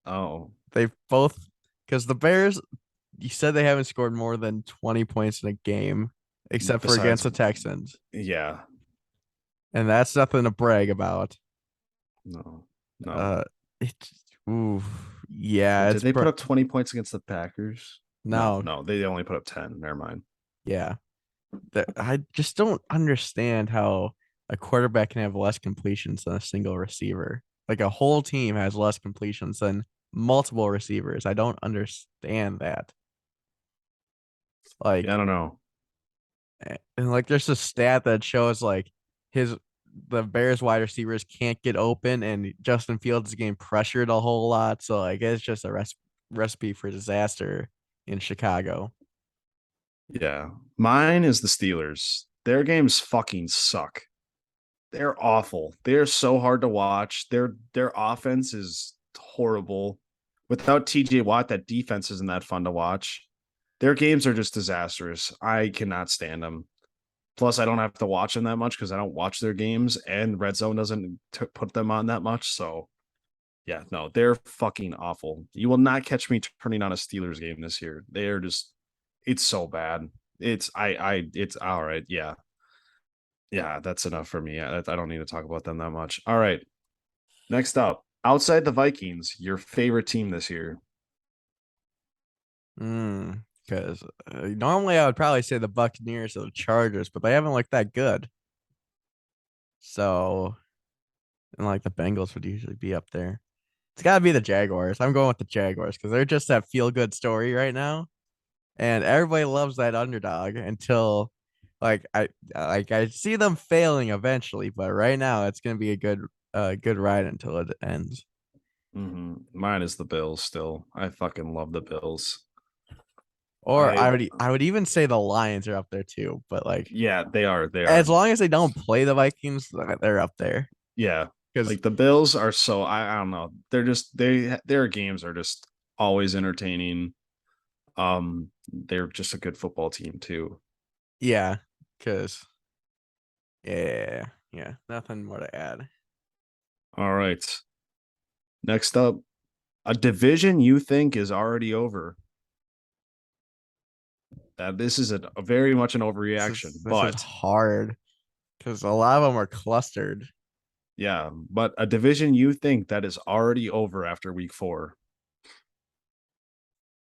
Oh, They both because the Bears, you said they haven't scored more than 20 points in a game, except for against besides, the Texans. yeah, And that's nothing to brag about. no, no. Uh it ooh, Well, yeah, did they put up 20 points against the Packers? No, no, no, they only put up 10. Never mind. yeah. I just don't understand how a quarterback can have less completions than a single receiver. Like a whole team has less completions than multiple receivers. I don't understand that. Yeah, I Like don't know. and like there's a stat that shows like his the Bears wide receivers can't get open and Justin Fields is getting pressured a whole lot. So like it's just a recipe for disaster in Chicago. Yeah. Mine is the Steelers. Their games fucking suck. They're awful. They're so hard to watch. Their offense is horrible. Without TJ Watt, that defense isn't that fun to watch. Their games are just disastrous. I cannot stand them. Plus, I don't have to watch them that much because I don't watch their games, and Red Zone doesn't put them on that much. So, yeah, no, they're fucking awful. You will not catch me turning on a Steelers game this year. They are just, it's so bad. It's all right. Yeah, yeah, that's enough for me. I don't need to talk about them that much. All right, next up, outside the Vikings, your favorite team this year. Because normally I would probably say the Buccaneers or the Chargers, but they haven't looked that good. So, and like the Bengals would usually be up there. It's got to be the Jaguars. I'm going with the Jaguars because they're just that feel good story right now, and everybody loves that underdog until I see them failing eventually, but right now it's gonna be a good ride until it ends. Mine is the Bills still. I fucking love the Bills. Or I I would even say the Lions are up there too, but like Yeah, they are. They are. as long as they don't play the Vikings, they're up there. Yeah. Because Like the Bills are so I don't know. They're just their games are just always entertaining. They're just a good football team too. yeah, because yeah, nothing more to add. All right. Next up, a division you think is already over. That this is a very much an overreaction, This is but hard because a lot of them are clustered. yeah, but a division you think that is already over after week 4.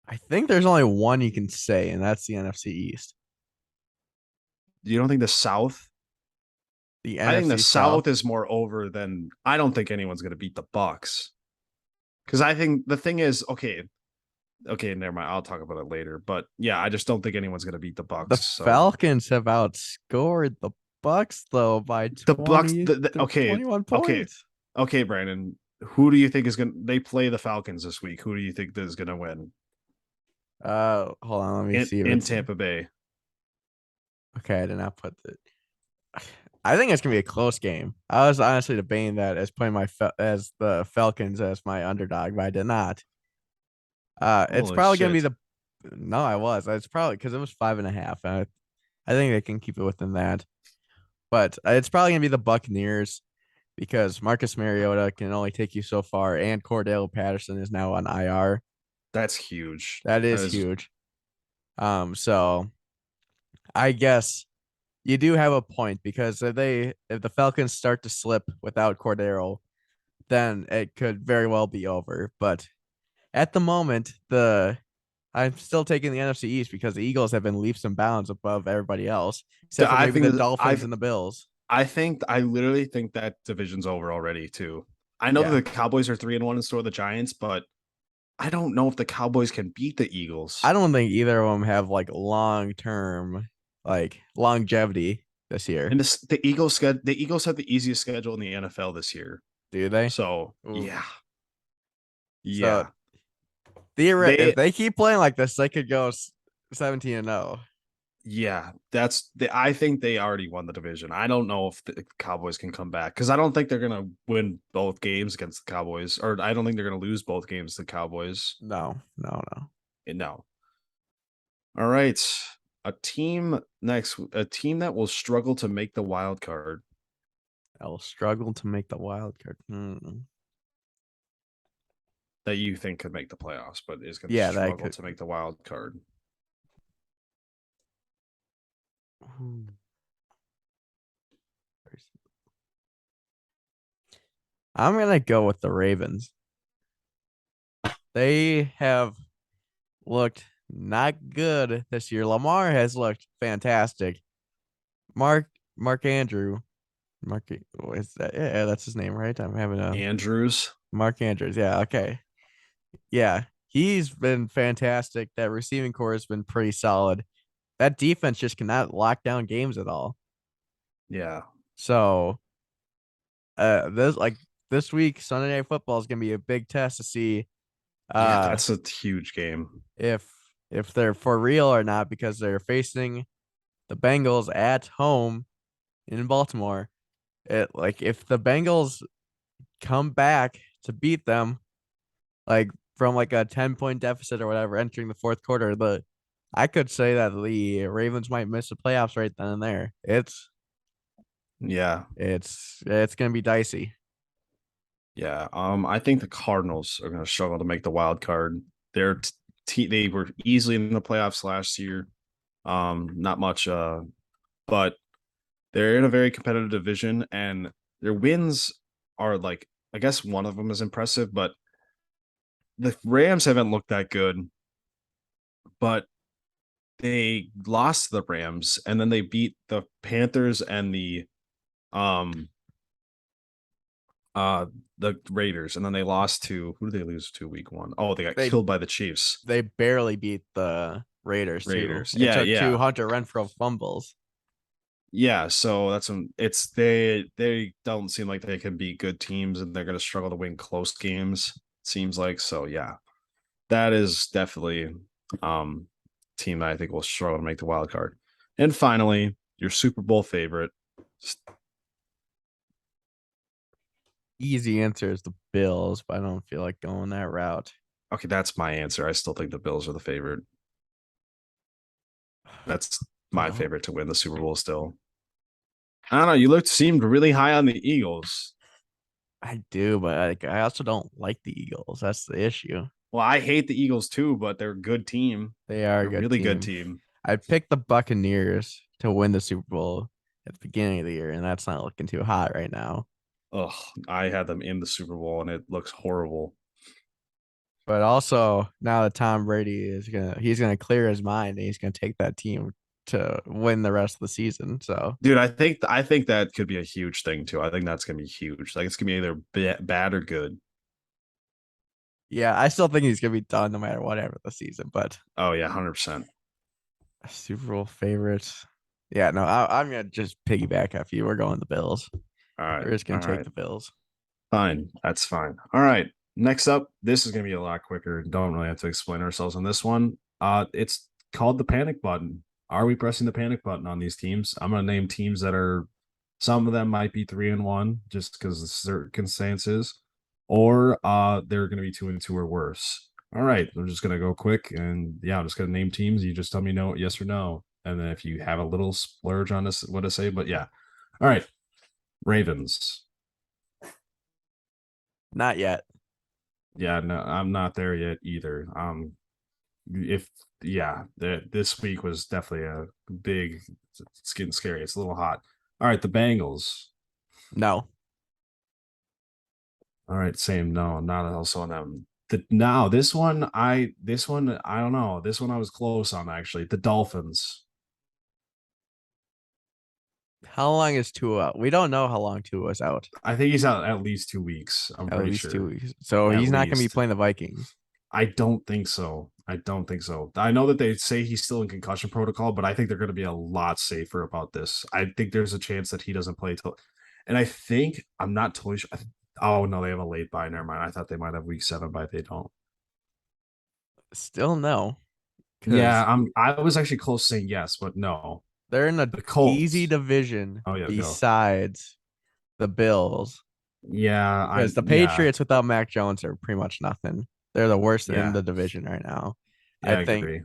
I think there's only one you can say, and that's the NFC East. You don't think the South? The I think the NFC South. South is more over than I don't think anyone's going to beat the Bucks. Because I think the thing is, okay, never mind. I'll talk about it later. But yeah, I just don't think anyone's gonna beat the The Bucks. So Falcons have outscored the Bucks though by the Bucks, 20 okay, 21 okay, points. okay, Brandon. Who do you think is gonna? They play the Falcons this week. Who do you think is gonna win Hold on, let me see if in it's Tampa Bay? okay. I did not put the. I think it's gonna be a close game. I was honestly debating that as putting as the Falcons as my underdog, but I did not. It's Holy probably gonna be shit. the. No, I was. It's probably because it was 5.5. I think they can keep it within that, but it's probably gonna be the Buccaneers because Marcus Mariota can only take you so far, and Cordell Patterson is now on IR. That's huge. That That is is huge. So I guess you do have a point because if the Falcons start to slip without Cordero, then it could very well be over. But at the moment, the I'm still taking the NFC East because the Eagles have been leaps and bounds above everybody else, except for I maybe think the that Dolphins and the Bills. I literally think that division's over already too. I know that Yeah. the Cowboys are 3-1 and so are the Giants, but I don't know if the Cowboys can beat the I Eagles. don't think either of them have like long term, like longevity this year. And the Eagles have the easiest schedule in the NFL this year. Do they? So Ooh. yeah, So yeah. if They they keep playing like this, they could go 17-0. yeah, I think they already won the division. I don't know if the Cowboys can come back because I don't think they're gonna win both games against the Cowboys, or I don't think they're gonna lose both games to the Cowboys. No, no, no. No. All right. A team that will struggle to make the wild card I will struggle to make the wild card. that you think could make the playoffs, but is going to Yeah, that struggle could. to make the wild card. Ooh. I'm gonna go with the Ravens. They have looked not good this year. Lamar has looked fantastic. Mark Mark Andrew. Mark is that yeah, that's his name, right? I'm having a Andrews. Mark Andrews. Yeah, okay. Yeah. He's been fantastic. That receiving core has been pretty solid. That defense just cannot lock down games at all. Yeah. So this week, Sunday Night Football is gonna be a big test to see Yeah, uh that's a huge game. if they're for real or not because they're facing the Bengals at home in Baltimore. If the Bengals come back to beat them, like from like a 10-point deficit or whatever, entering the fourth quarter, the I could say that the Ravens might miss the playoffs right then and there. Yeah. It's gonna be dicey. Yeah. I think the Cardinals are going to struggle to make the wild card. They were easily in the playoffs last year. Not much but they're in a very competitive division and their wins are like I guess one of them is impressive, but the Rams haven't looked that good, but they lost to the Rams and then they beat the Panthers and um uh the Raiders and then they lost to who did they lose to week 1? Oh, they got They killed by the Chiefs. they barely beat the Raiders too. Raiders. It Yeah, took two yeah. Hunter Renfro fumbles. Yeah, so that's when it's they don't seem like they can beat good teams and they're going to struggle to win close games seems like. So yeah. That is definitely team that I think will struggle to make the wild card. And finally, your Super Bowl favorite. Easy answer is the Bills, but I don't feel like going that route. Okay, that's my answer. I still think the Bills are the favorite. That's my Bill. favorite to win the Super Bowl still. I don't know. You seemed really high on the Eagles. I do, but I also don't like the Eagles. That's the issue. Well, I hate the Eagles too, but they're a good team. They are a They're a good really good team. team. I picked the Buccaneers to win the Super Bowl at the beginning of the year, and that's not looking too hot right now. Ugh, I had them in the Super Bowl and it looks horrible. But also now that Tom Brady he's gonna clear his mind and he's gonna take that team to win the rest of the season. So Dude, I think that could be a huge thing too. I think that's gonna be huge. Like it's gonna be either bad or good. yeah, I still think he's gonna be done no matter whatever the season. But Oh yeah, 100%. Super Bowl favorites. Yeah, no, I'm gonna just piggyback off you. We're going the Bills. All right. We're just All gonna take right. the Bills. Fine. That's fine. All right. Next up, this is going to be a lot quicker. Don't really have to explain ourselves on this one. It's called the panic button. Are we pressing the panic button on these teams? I'm going to name teams that are some of them might be 3-1 just because of circumstances, or they're going to be 2-2 or worse. All right, I'm just gonna go quick, and yeah, I'm just gonna name teams. You just tell me no, yes or no, and then if you have a little splurge on this, what to say. But yeah, all right, Ravens. Not yet. Yeah, no, I'm not there yet either. If yeah, this week was definitely a big. It's getting scary. It's a little hot. All right, the Bengals. No. All right, same. No, not also on them. Now this one I don't know. This one I was close on actually. The Dolphins. How long is Tua out? We don't know how long Tua is out. I think he's out at least 2 weeks. I'm At pretty least two sure. weeks. So At he's not going to be least. playing the Vikings. I don't think so. I don't think so. I know that they say he's still in concussion protocol, but I think they're going to be a lot safer about this. I think there's a chance that he doesn't play till, and I think I'm not totally sure. Oh no, they have a late bye. Never mind. I thought they might have week 7, but they don't. Still no, Yeah, because I was actually close saying yes, but no. they're in a The easy Colts. division Oh yeah, go. besides the Bills. Yeah, Because the yeah, Patriots without Mac Jones are pretty much nothing. They're the worst in yeah, the division right now. I yeah, I think agree.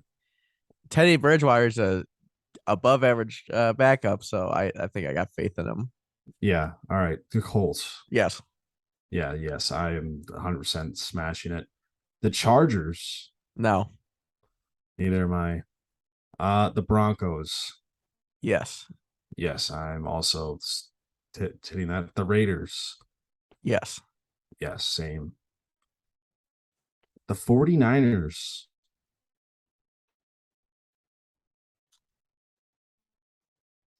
Teddy Bridgewater's a above average backup, so I think I got faith in him. Yeah. All right. The Colts. Yes. Yeah, yes, I am 100% smashing it. The Chargers, No. neither am I. The Broncos. Yes. Yes, I'm also hitting that. The Raiders. Yes. Yes, same. The 49ers.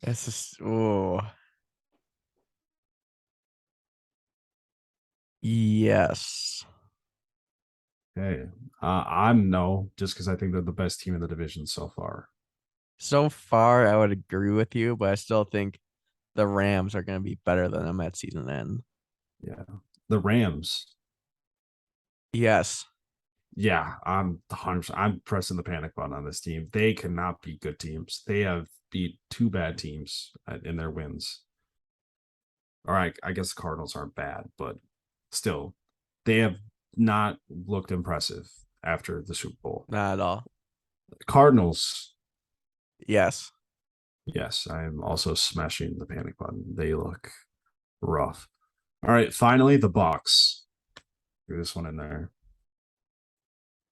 It's just oh yes. Okay. I'm no, just because I think they're the best team in the division so far. So far, I would agree with you, but I still think the Rams are going to be better than them at season end. Yeah. The Rams. Yes. Yeah, I'm 100%. I'm pressing the panic button on this team. They cannot be good teams. They have beat two bad teams in their wins. All right, I guess the Cardinals aren't bad, but still, they have not looked impressive after the Super Bowl. Not at all. Cardinals, Yes. yes, I am also smashing the panic button. They look rough. All right, finally the Bucks. Threw this one in there.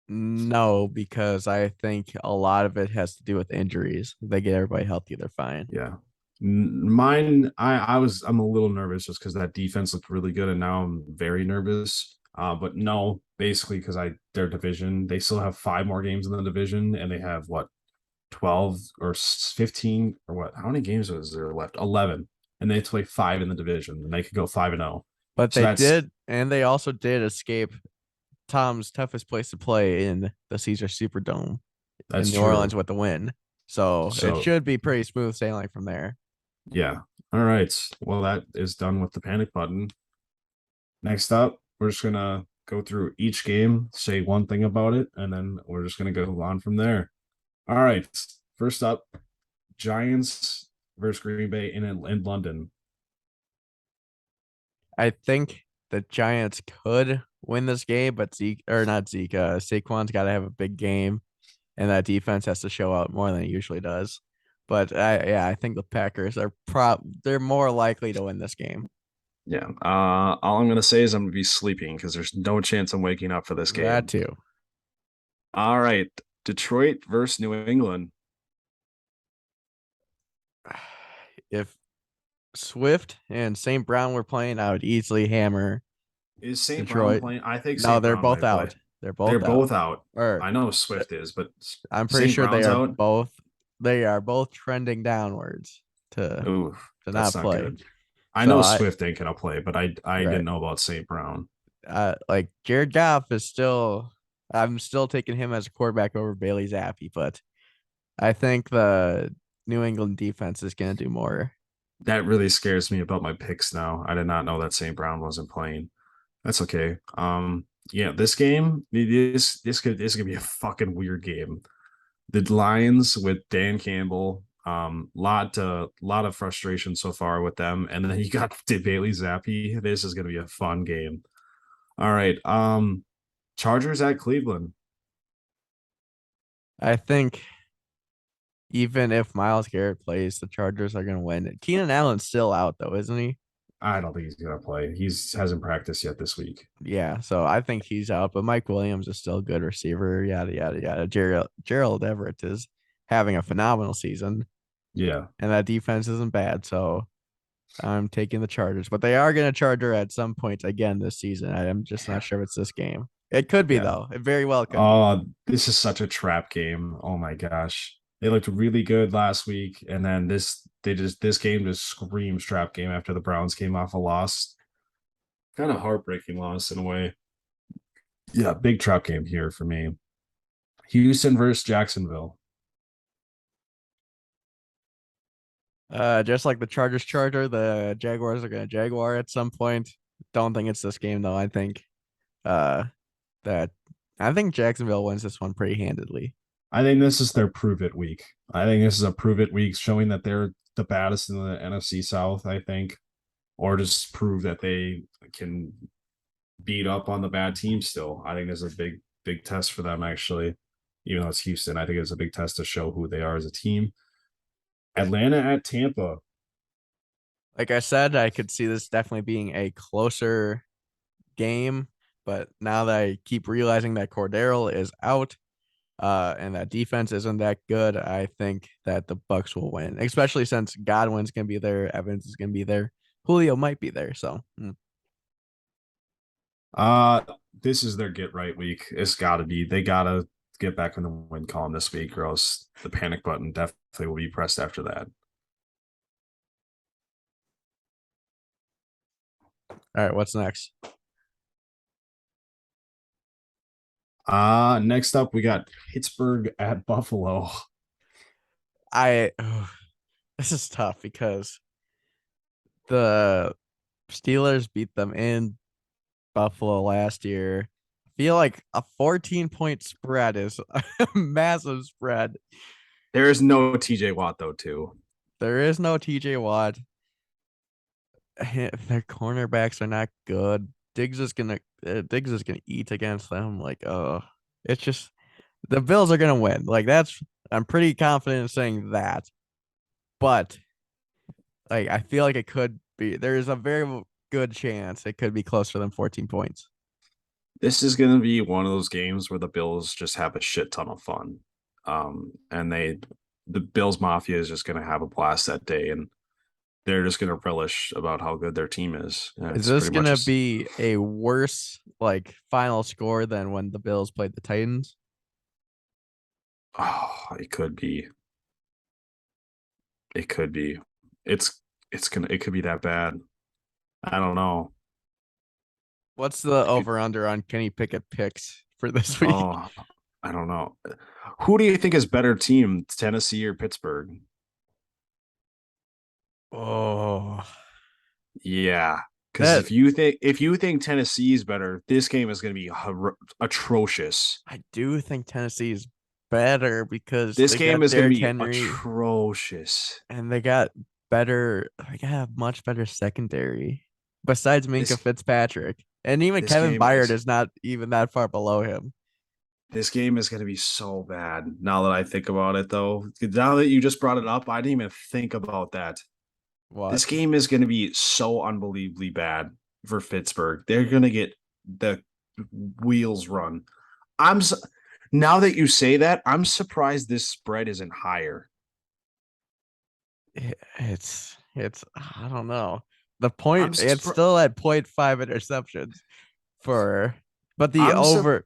No, because I think a lot of it has to do with injuries. If they get everybody healthy, they're fine. Yeah. Mine, I'm a little nervous just because that defense looked really good, and now I'm very nervous. But no, basically because their division, they still have 5 more games in the division, and they have what 12 or 15 or what? How many games was there left? 11, and they play 5 in the division, and they could go 5-0. But So they that's did, and they also did escape Tom's toughest place to play in the Caesar Superdome in that's New Orleans true. with the win. So it So should be pretty smooth sailing from there. yeah. All right. Well, that is done with the panic button. Next up, we're just gonna go through each game, say one thing about it, and then we're just gonna go on from there. All right. First up, Giants versus Green Bay in London. I think the Giants could win this game, but Zeke or not Zeke, Saquon's got to have a big game, and that defense has to show out more than it usually does. But I think the Packers are they're more likely to win this game. Yeah. All I'm gonna say is I'm gonna be sleeping because there's no chance I'm waking up for this That game. too. All right. Detroit versus New England. If Swift and St. Brown were playing, I would easily hammer Is St. Brown Detroit. playing? I think No, St. they're Brown both might play. out. They're They're both out. both out. Or I know Swift is, but I'm pretty St. sure they Brown's are out. both they are both trending downwards Ooh, to that's not not play. good. I So know I Swift ain't gonna play, but I right. didn't know about St. Brown. Like Jared Goff is still I'm still taking him as a quarterback over Bailey Zappi, but I think the New England defense is gonna do more. That really scares me about my picks now. I did not know that St. Brown wasn't playing. That's okay. Yeah, this game, this could be a fucking weird game. The Lions with Dan Campbell, lot of frustration so far with them, and then you got Bailey Zappi. This is gonna be a fun game. All right, Chargers at Cleveland. I think even if Miles Garrett plays, the Chargers are going to win. Keenan Allen's still out though, isn't he? I don't think he's gonna play. He's hasn't practiced yet this week. Yeah, so I think he's out, but Mike Williams is still a good receiver. Yada yada yada. Gerald Everett is having a phenomenal season, Yeah. and that defense isn't bad. So I'm taking the Chargers, but they are going to Charger at some point again this season. I'm just not Yeah. sure if it's this game. It could be Yeah. though. It very well could be. Oh, this is such a trap game. Oh my gosh. They looked really good last week, and then this game just screams trap game after the Browns came off a loss. Kind of heartbreaking loss in a way. Yeah, big trap game here for me. Houston versus Jacksonville. Just like the Chargers Charger, the Jaguars are going to Jaguar at some point. Don't think it's this game though. Uh that I think Jacksonville wins this one pretty handedly. I think this is their prove it week. I think this is a prove it week showing that they're the baddest in the NFC South, I think, or just prove that they can beat up on the bad teams still. I think this is a big test for them actually. Even though it's Houston, I think it's a big test to show who they are as a team. Atlanta at Tampa. Like I said, I could see this definitely being a closer game, but now that I keep realizing that Cordero is out, and that defense isn't that good, I think that the Bucks will win, especially since Godwin's gonna be there, Evans is gonna be there, Julio might be there. So Uh this is their get right week. It's gotta be. They gotta get back in the win column this week, or else the panic button definitely will be pressed after that. all right, what's next? Next up we got Pittsburgh at Buffalo. I this is tough because the Steelers beat them in Buffalo last year. I feel like a 14-point spread is a massive spread. There is no TJ Watt though, too. There is no TJ Watt. Their cornerbacks are not good. Diggs is gonna eat against them. Like, it's just the Bills are gonna win. Like that's I'm pretty confident in saying that. But like I feel like it could be. There is a very good chance it could be closer than 14 points. This is gonna be one of those games where the Bills just have a shit ton of fun. And the Bills Mafia is just gonna have a blast that day, and they're just gonna relish about how good their team is. And Is it's this pretty much gonna just be a worse like final score than when the Bills played the Titans? it could be. It could be. It could be that bad. I don't know. What's the It could, over under on Kenny Pickett picks for this week? oh, I don't know. Who do you think is better team, Tennessee or Pittsburgh? Oh, Yeah, because that if you think Tennessee is better, this game is going to be atrocious. I do think Tennessee is better because This they game got is going to Derrick be Henry atrocious. and they got a much better secondary besides Minka This Fitzpatrick. And even this Kevin game Byard is is not even that far below him. this game is going to be so bad. Now that I think about it, though, now that you just brought it up, I didn't even think about that. What? This game is going to be so unbelievably bad for Pittsburgh. They're going to get the wheels run. I'm Now that you say that, I'm surprised this spread isn't higher. It's I don't know. The point I'm it's surprised. still at point 0.5 interceptions for but the I'm su- over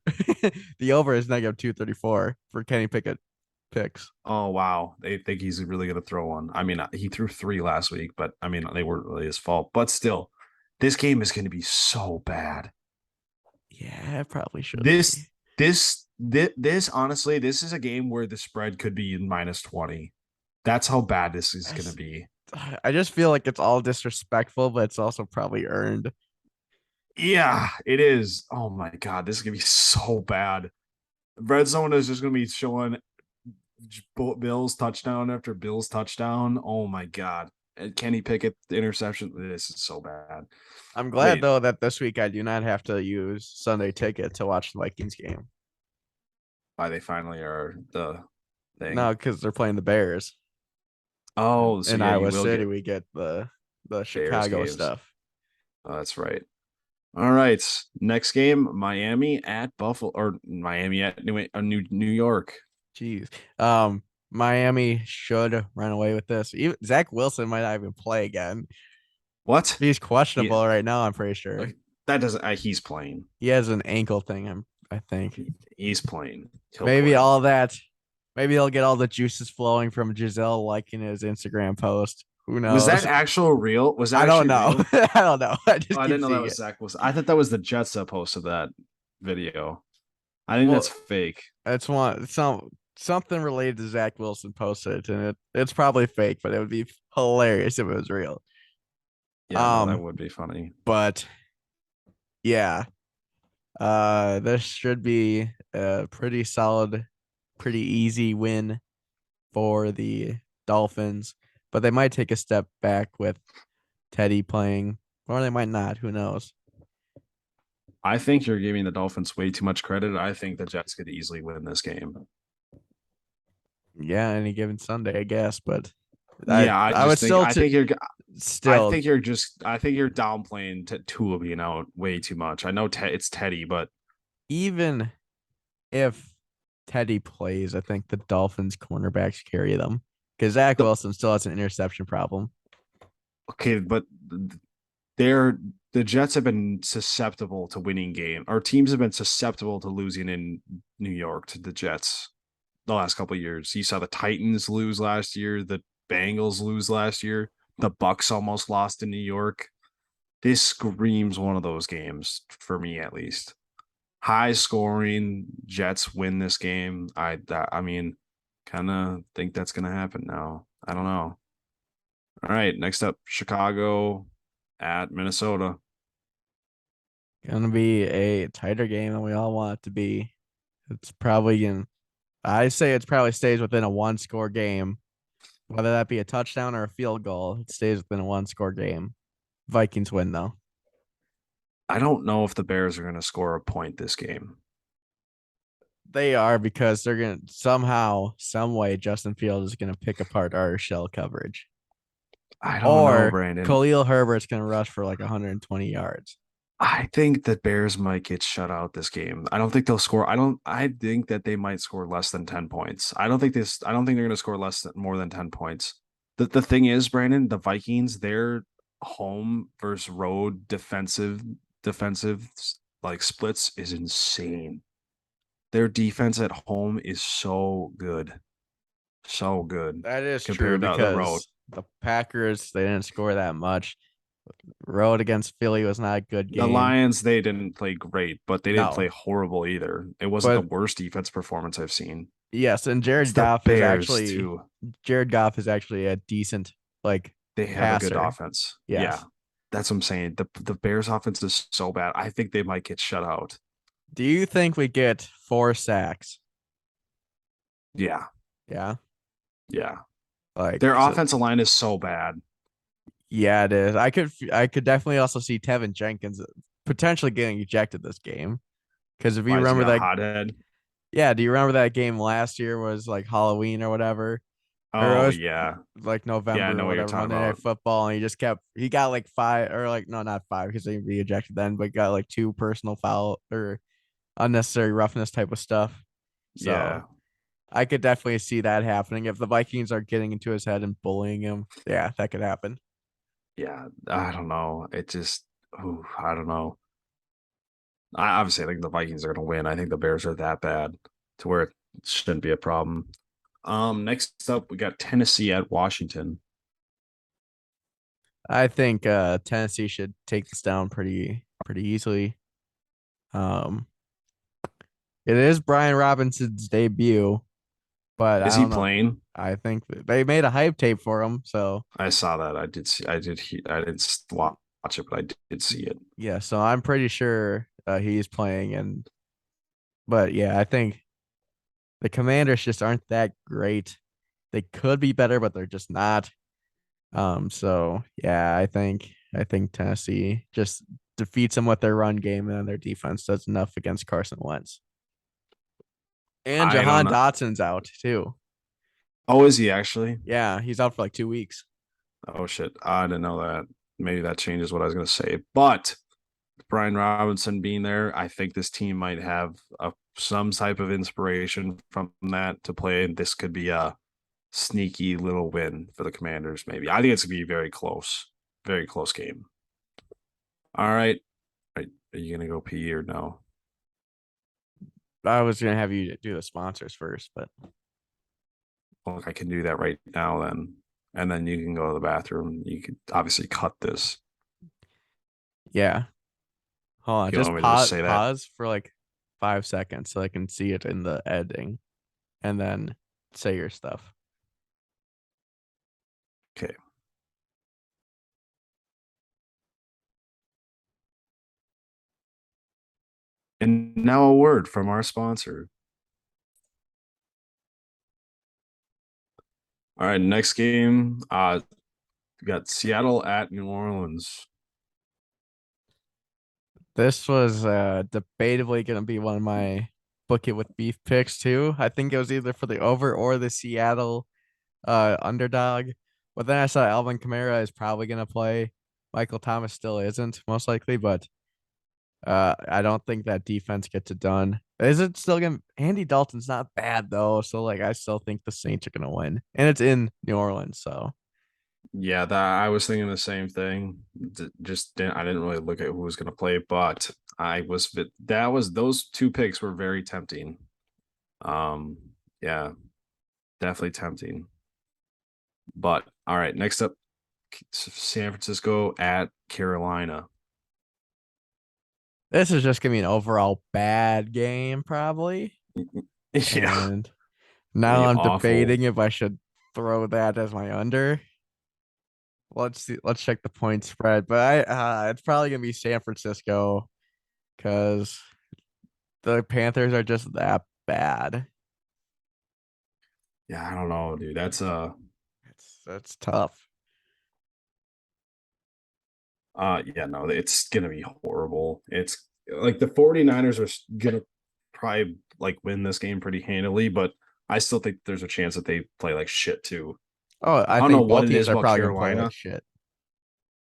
the over is negative 234 for Kenny Pickett picks. Oh wow, they think he's really going to throw one. I mean, he threw three last week, but I mean, they weren't really his fault. But still, this game is going to be so bad. Yeah, it probably should This be. this honestly, this is a game where the spread could be minus 20. That's how bad this is going to be. I just feel like it's all disrespectful, but it's also probably earned. Yeah, it is. Oh my god, this is going to be so bad. Red zone is just going to be showing Bills touchdown after Bills touchdown. Oh my god. And Kenny Pickett the interception. This is so bad. I'm glad Wait, though that this week I do not have to use Sunday Ticket to watch the Vikings game. Why they finally are the thing. No, because they're playing the Bears. Oh, so In yeah, you Iowa will City, get we get the Bears Chicago games. stuff. Oh, that's right. All right. Next game, Miami at Buffalo or Miami at New York. Jeez. Miami should run away with this. Even Zach Wilson might not even play again. What? He's He questionable right now, I'm pretty sure. like that doesn't he's playing. He has an ankle thing, I think. He's playing. He'll Maybe play. all that. Maybe he'll get all the juices flowing from Giselle liking his Instagram post. Who Was that knows? actual real? Was that I don't actually know. real? I don't know. I Oh, just I keep didn't know that seeing was it. Zach Wilson. I thought that was the Jets that posted that video. I think that's Well, fake. it's something related to Zach Wilson posted it, and it's probably fake, but it would be hilarious if it was real. Yeah, no, that Um, would be funny. but yeah, this should be a pretty solid, pretty easy win for the Dolphins, but they might take a step back with Teddy playing, or they might not. Who knows? I think you're giving the Dolphins way too much credit. I think the Jets could easily win this game. Yeah, any given Sunday, I guess, but I Yeah, I I would just think still I think you're still I think you're downplaying Tua being out way too much. I know it's Teddy, but even if Teddy plays, I think the Dolphins cornerbacks carry them because Zach the Wilson still has an interception problem. okay, but they're the Jets have been susceptible to winning game. Our teams have been susceptible to losing in New York to the Jets the last couple of years. You saw the Titans lose last year, the Bengals lose last year, the Bucks almost lost in New York. This screams one of those games for me at least. High scoring, Jets win this game. I mean, kind of think that's going to happen now. I don't know. All right, next up, Chicago at Minnesota. Gonna be a tighter game than we all want it to be. It's probably in. I say it's probably stays within a one score game, whether that be a touchdown or a field goal. It stays within a one score game. Vikings win though. I don't know if the Bears are going to score a point this game. They are because they're gonna somehow, some way, Justin Fields is gonna pick apart our shell coverage, I don't know, or Brandon. Khalil Herbert's gonna rush for like 120 yards. I think the Bears might get shut out this game. I don't think they'll score. I think that they might score less than 10 points. I don't think they're going to score less than more than 10 points. The thing is, Brandon, the Vikings, their home versus road defensive like splits is insane. Their defense at home is so good. So good That is true compared to the road. because the Packers they didn't score that much. Road against Philly was not a good The game. Lions, they didn't play great, but they didn't No, play horrible either. It wasn't the but worst defense performance I've seen. yes, and It's the Bears too. Jared Goff is actually a decent like They have a good passer. offense. Yeah, Yes. that's what I'm saying. The Bears offense is so bad. I think they might get shut out. Do you think we get 4 sacks? Yeah, Yeah. yeah. Like Their so, offensive line is so bad. yeah, it is. I could definitely also see Tevin Jenkins potentially getting ejected this game. Because if you Why is he remember a that, hothead? yeah, do you remember that game last year was like Halloween or whatever? Or it Oh was yeah, like yeah. I November or know what you're whatever, talking Monday Night about. Football, and he got like five or like no, not five because he'd be ejected then, but got like two personal foul or unnecessary roughness type of stuff. So Yeah, I could definitely see that happening if the Vikings are getting into his head and bullying him. Yeah, that could happen. yeah. I don't know. It just, I don't know. I obviously think the Vikings are going to win. I think the Bears are that bad to where it shouldn't be a problem. Next up we got Tennessee at Washington. I think Tennessee should take this down pretty easily. Um, it is Brian Robinson's debut, but I Is he don't know. playing? I think they made a hype tape for him, so I saw that. I did see. I didn't watch it, but I did see it. yeah. So I'm pretty sure he's playing, and but yeah, I think the Commanders just aren't that great. They could be better, but they're just not. So yeah, I think Tennessee just defeats them with their run game, and then their defense does enough against Carson Wentz. And I don't Jahan know. Dotson's out too. Oh, is he actually? Yeah, he's out for like 2 weeks. Oh shit. I didn't know that. Maybe that changes what I was gonna say. But Brian Robinson being there, I think this team might have some type of inspiration from that to play. And this could be a sneaky little win for the Commanders, maybe. I think it's gonna be very close game. All right. Are you gonna go pee or no? I was gonna have you do the sponsors first, but Well, I can do that right now then. And then you can go to the bathroom. You could obviously cut this. yeah. Hold on, You just want me to just say that? pause for like 5 seconds so I can see it in the editing, and then say your stuff. Okay. And now a word from our sponsor. All right, next game. We got Seattle at New Orleans. This was debatably gonna be one of my book it with beef picks too. I think it was either for the over or the Seattle underdog. But then I saw Alvin Kamara is probably gonna play. Michael Thomas still isn't, most likely, but I don't think that defense gets it done. Is it still gonna Andy Dalton's not bad though, so like I still think the Saints are gonna win. And it's in New Orleans, so Yeah, that I was thinking the same thing. Just didn't, I didn't really look at who was going to play, but I was that was those two picks were very tempting. Um, yeah, definitely tempting. But all right, next up, San Francisco at Carolina. this is just gonna be an overall bad game, probably. Yeah, And gonna now be I'm awful. debating if I should throw that as my under. Let's see, let's check the point spread. But it's probably gonna be San Francisco because the Panthers are just that bad. Yeah, I don't know, dude. That's tough. Yeah, no, it's gonna be horrible. It's like the 49ers are gonna probably like win this game pretty handily, but I still think there's a chance that they play like shit too. Oh, I I don't know think what both it is teams are about probably gonna play like Carolina. shit.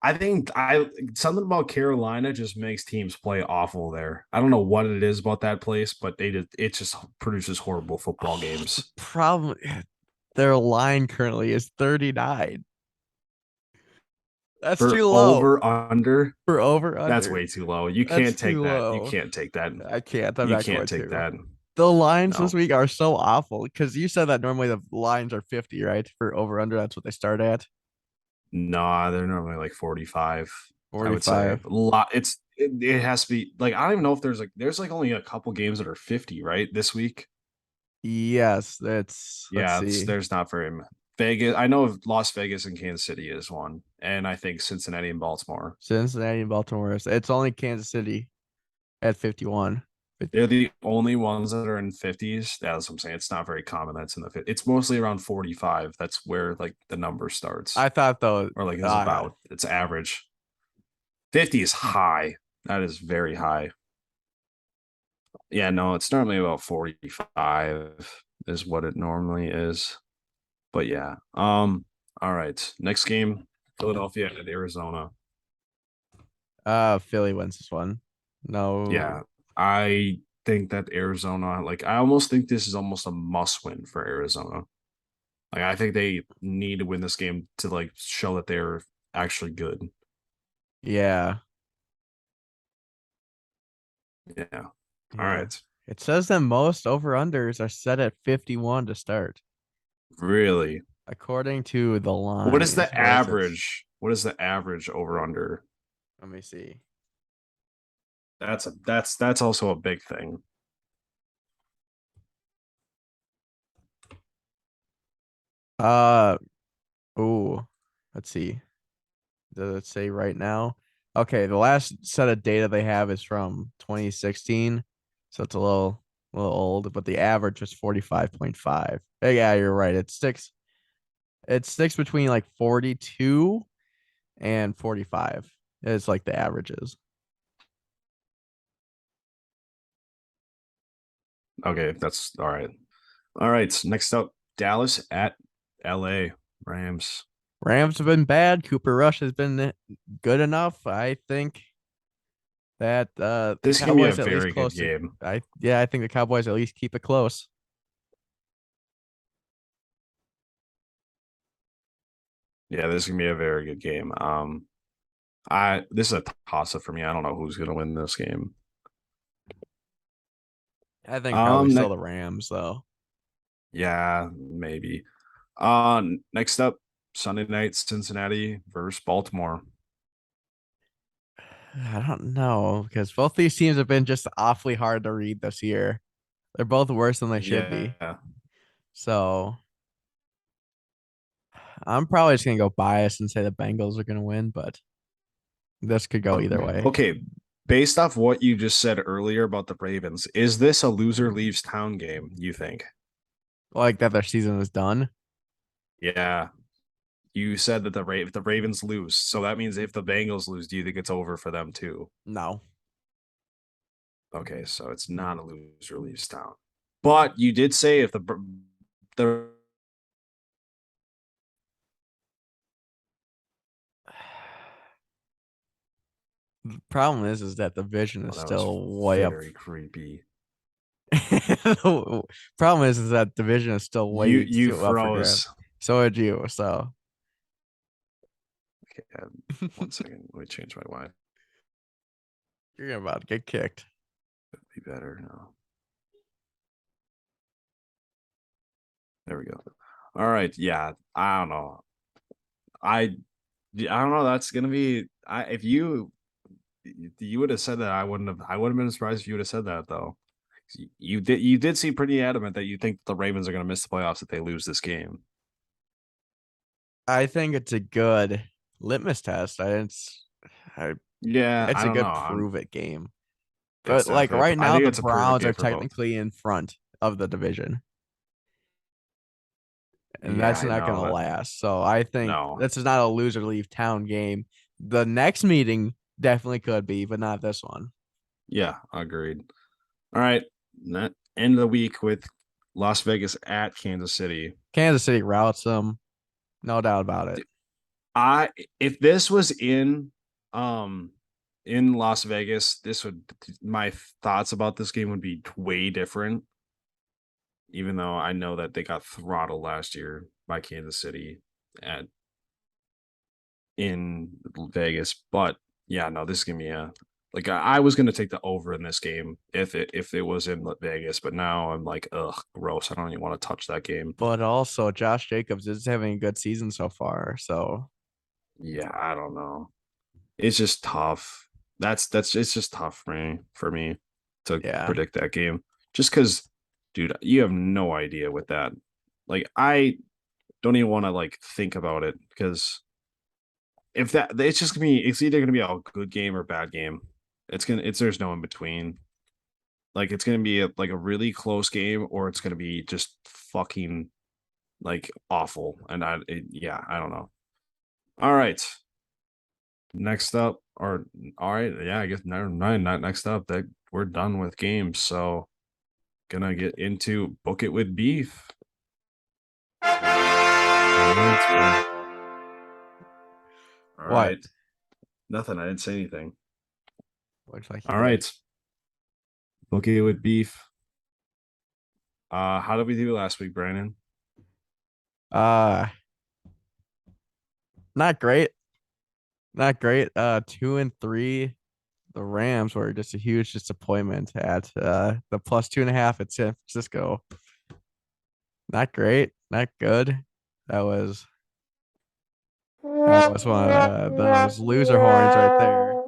I think I something about Carolina just makes teams play awful there. I don't know what it is about that place, but it just produces horrible football Oh, the games. problem, their line currently is 39. That's For too low over under, for over that's under. way too low. You That's can't take too that. You low. can't take that. I can't. I'm You not can't going take to. that. The lines this No. week are so awful because you said that normally the lines are 50, right? For over under, that's what they start at. Nah, they're normally like 45. I would say a 45. lot. It has to be like I don't even know if there's like only a couple games that are 50, right? This week. Yes, that's let's Yeah, see. there's not very Vegas. I know of Las Vegas and Kansas City is one, and I think Cincinnati and Baltimore. Cincinnati and Baltimore. It's only Kansas City at 51. They're the only ones that are in 50s. That's what I'm saying. It's not very common that's in the 50s. It's mostly around 45. That's where like the number starts I thought though, or like is uh, about its average. 50 is high. That is very high. Yeah, no, it's normally about 45 is what it normally is. But yeah. All right. Next game, Philadelphia at Arizona. Philly wins this one. No, Yeah. I think that Arizona, like I almost think this is almost a must win for Arizona. Like I think they need to win this game to like show that they're actually good. yeah, Yeah. All yeah. right. It says that most over unders are set at 51 to start, Really. according to the What is lines. the Where is it? average? What is the average over under? Let me see. That's also a big thing. Uh, ooh, let's see. Does it say right now? Okay, the last set of data they have is from 2016, so it's a little old, but the average was 45.5. Yeah, you're right. It sticks between like 42 and 45. It's like the averages. Okay, that's all right. All right. Next up, Dallas at LA Rams. Rams have been bad. Cooper Rush has been good enough. I think that the This can be a Cowboys at least very good close to game. I think the Cowboys at least keep it close. Yeah, this can be a very good game. I this is a toss up for me. I don't know who's gonna win this game. I think probably still Ne the Rams though. yeah, maybe. Next up, Sunday night, Cincinnati versus Baltimore. I don't know because both these teams have been just awfully hard to read this year. They're both worse than they should be. Yeah. So I'm probably just gonna go biased and say the Bengals are gonna win, but this could go either way. Okay. Based off what you just said earlier about the Ravens, is this a loser leaves town game, you think? Like that their season is done. Yeah. You said that if the Ravens lose, so that means if the Bengals lose, do you think it's over for them too? No. Okay, so it's not a loser leaves town. But you did say if the The problem is that the division is that was still way up. very creepy. Problem is that division is still way You too up for grabs. froze. So would you. So Okay, 1 second. Let me change my Wi-Fi. you're about to get kicked. Be better now. There we go. All right. Yeah. I don't know. I don't know. That's gonna be. If you would have said that, I wouldn't have been surprised if you would have said that though. You did seem pretty adamant that you think the Ravens are gonna miss the playoffs if they lose this game. I think it's a good litmus test. I Yeah. it's I a don't know. good prove it game. It's But like definitely. right I now, think the it's a prove it Browns are game for both. technically in front of the division, and Yeah, that's I not going know to that. last. So I think No. this is not a loser leave town game. The next meeting definitely could be, but not this one. Yeah, agreed. All right. End of the week with Las Vegas at Kansas City. Kansas City routes them, no doubt about it. I if this was um in Las Vegas, this would my thoughts about this game would be way different. Even though I know that they got throttled last year by Kansas City at in Vegas, but yeah, no, this is gonna be a like I was gonna take the over in this game if it was in Vegas, but now I'm like, ugh, gross. I don't even want to touch that game. But also, Josh Jacobs is having a good season so far. So Yeah, I don't know. It's just tough. That's it's just tough for me to yeah. predict that game. Just because, dude, you have no idea with that. Like I don't even want to like think about it because if that it's just gonna be it's either gonna be a good game or bad game. It's there's no in between. Like it's gonna be like a really close game or it's gonna be just fucking like awful. And yeah, I don't know. All right. Next up, or all right, yeah, I guess never mind. Not next up. That we're done with games, so gonna get into book it with beef. All What? right, nothing. I didn't say anything. Looks like you All did. right, book it with beef. How did we do last week, Brandon? Uh, not great. Not great. 2-3. The Rams were just a huge disappointment at the +2.5 at San Francisco. Not great. Not good. That was that was one of those loser horns right there.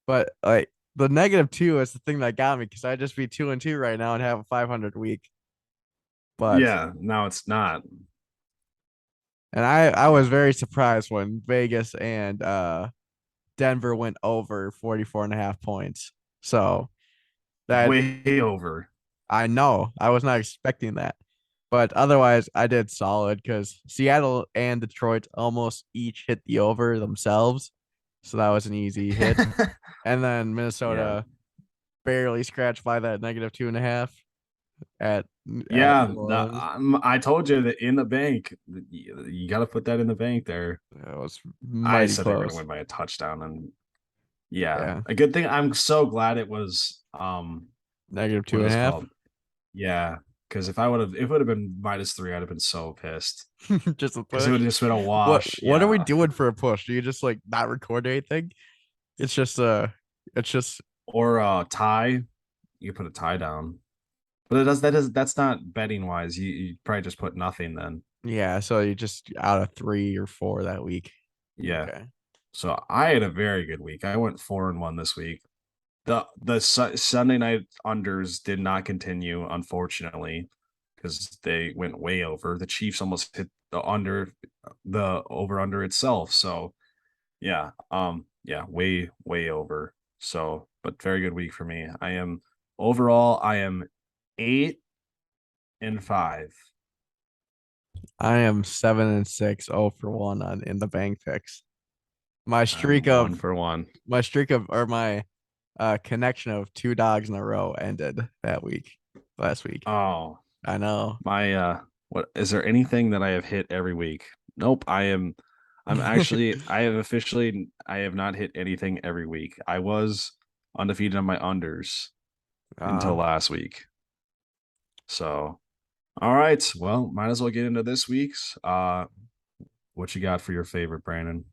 But like the -2 is the thing that got me because I just be 2-2 right now and have a 500 week. But Yeah, no, it's not. and I was very surprised when Vegas and Denver went over 44.5 points. So that Way over. I know I was not expecting that. But otherwise, I did solid because Seattle and Detroit almost each hit the over themselves. So that was an easy hit. And then Yeah, Minnesota barely scratched by that -2.5. at Yeah, New Orleans. I told you that in the bank, you got to put that in the bank there. That was I mighty said they were going to close. win by a touchdown, and yeah, Yeah, a good thing. I'm so glad it was negative what two it and a was half. called. Yeah, because if it would have been -3, I'd have been so pissed Just a because it would push. have just been a What wash. what are we Yeah, doing for a push? Do you just like not record anything? It's just it's just or tie. You put a tie down, but that's not betting wise. You probably just put nothing then. yeah, so you just out of 3 or 4 that week. Yeah. Okay. So I had a very good week. I went 4-1 this week. The Sunday night unders did not continue, unfortunately, because they went way over. The Chiefs almost hit the over under itself. So yeah, way over. So, but very good week for me. I am 8-5. I am 7-6, 0 for 1 on in the bank picks. My streak I'm one of for one. my streak of or my connection of 2 dogs in a row ended that week, last week. Oh, I know. my what is there anything that I have hit every week? Nope. I have not hit anything every week. I was undefeated on my unders until uh, last week. So all right. Well, might as well get into this week's. What you got for your favorite, Brandon?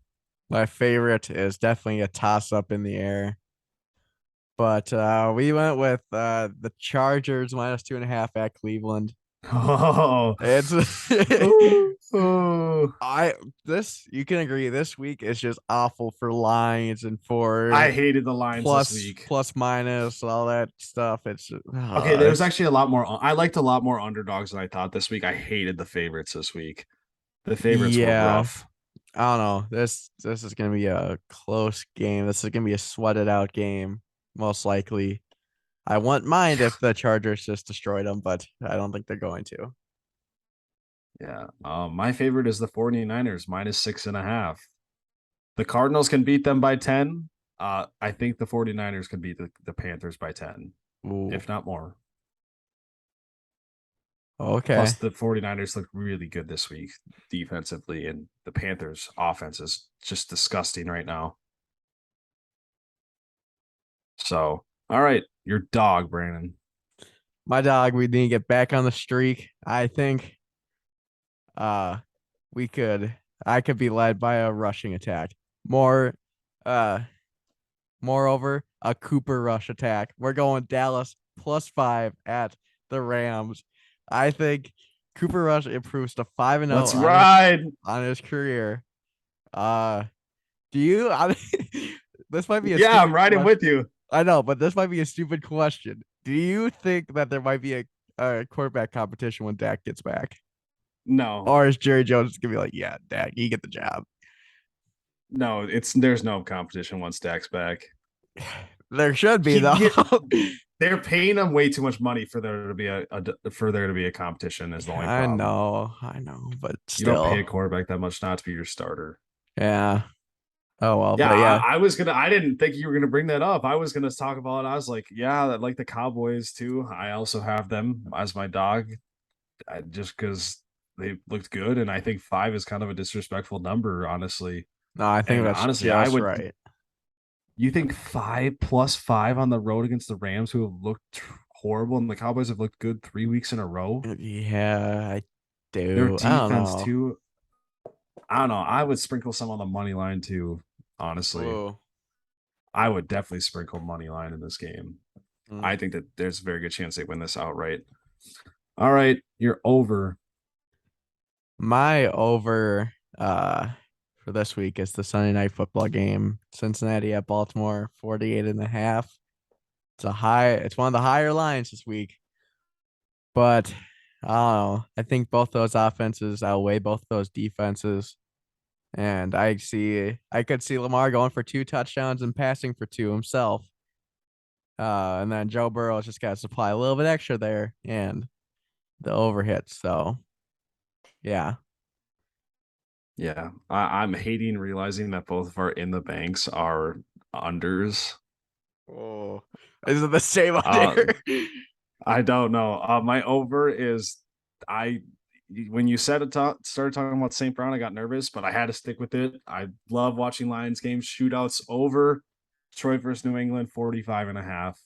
my favorite is definitely a toss up in the air. But we went with the Chargers -2.5 at Cleveland. Oh, It's ooh, ooh. I this you can agree this week is just awful for lines and for I hated the lines this week. plus minus all that stuff. Okay, there was It's actually a lot more. I liked a lot more underdogs than I thought this week. I hated the favorites this week. The favorites were yeah. rough. I don't know. This is gonna be a close game. This is gonna be a sweated out game, most likely. I wouldn't mind if the Chargers just destroyed them, but I don't think they're going to. Yeah. My favorite is the 49ers -6.5. The Cardinals can beat them by 10. I think the 49ers can beat the Panthers by 10, Ooh, if not more. Plus, okay. the 49ers look really good this week defensively, and the Panthers' offense is just disgusting right now. So, all right, your dog, Brandon. My dog, we need to get back on the streak. I think uh we could I could be led by a rushing attack. More uh moreover, a Cooper rush attack. We're going Dallas +5 at the Rams. I think Cooper Rush improves to 5-0 Let's ride. on his career. Uh do you I this might be a Yeah, I'm stupid riding with question. you. I know, but this might be a stupid question. Do you think that there might be a quarterback competition when Dak gets back? No, Or is Jerry Jones gonna be like, yeah, Dak, you get the job? no, there's no competition once Dak's back. There should be He though. get they're paying him way too much money for there to be for there to be a competition is the only problem. I know, but You don't pay still, a quarterback that much not to be your starter. yeah. Oh well, Yeah, but yeah, I didn't think you were gonna bring that up. I was gonna talk about it. I was like, yeah, I like the Cowboys too. I also have them as my dog, just because they looked good, and I think 5 is kind of a disrespectful number, honestly. no, I think And that's honestly, I just would. right. You think 5 + 5 on the road against the Rams, who have looked horrible, and the Cowboys have looked good 3 weeks in a row? Yeah, I Their do. I don't defense know. too. I don't know. I would sprinkle some on the money line too. Honestly, Ooh. I would definitely sprinkle money line in this game. Mm. I think that there's a very good chance they win this outright. All right, you're over. My over for this week is the Sunday night football game. Cincinnati at Baltimore, 48.5. It's one of the higher lines this week. But I don't know. I think both those offenses outweigh both those defenses. And I could see Lamar going for 2 touchdowns and passing for 2 himself. And then Joe Burrow's just got to supply a little bit extra there and the overhit. So yeah. Yeah, I'm hating realizing that both of our in the banks are unders. Oh, is it the same on Uh, there? I don't know. My over is I when you said started talking about St. Brown, I got nervous, but I had to stick with it. I love watching Lions games, shootouts over Detroit versus New England, 45 and a half.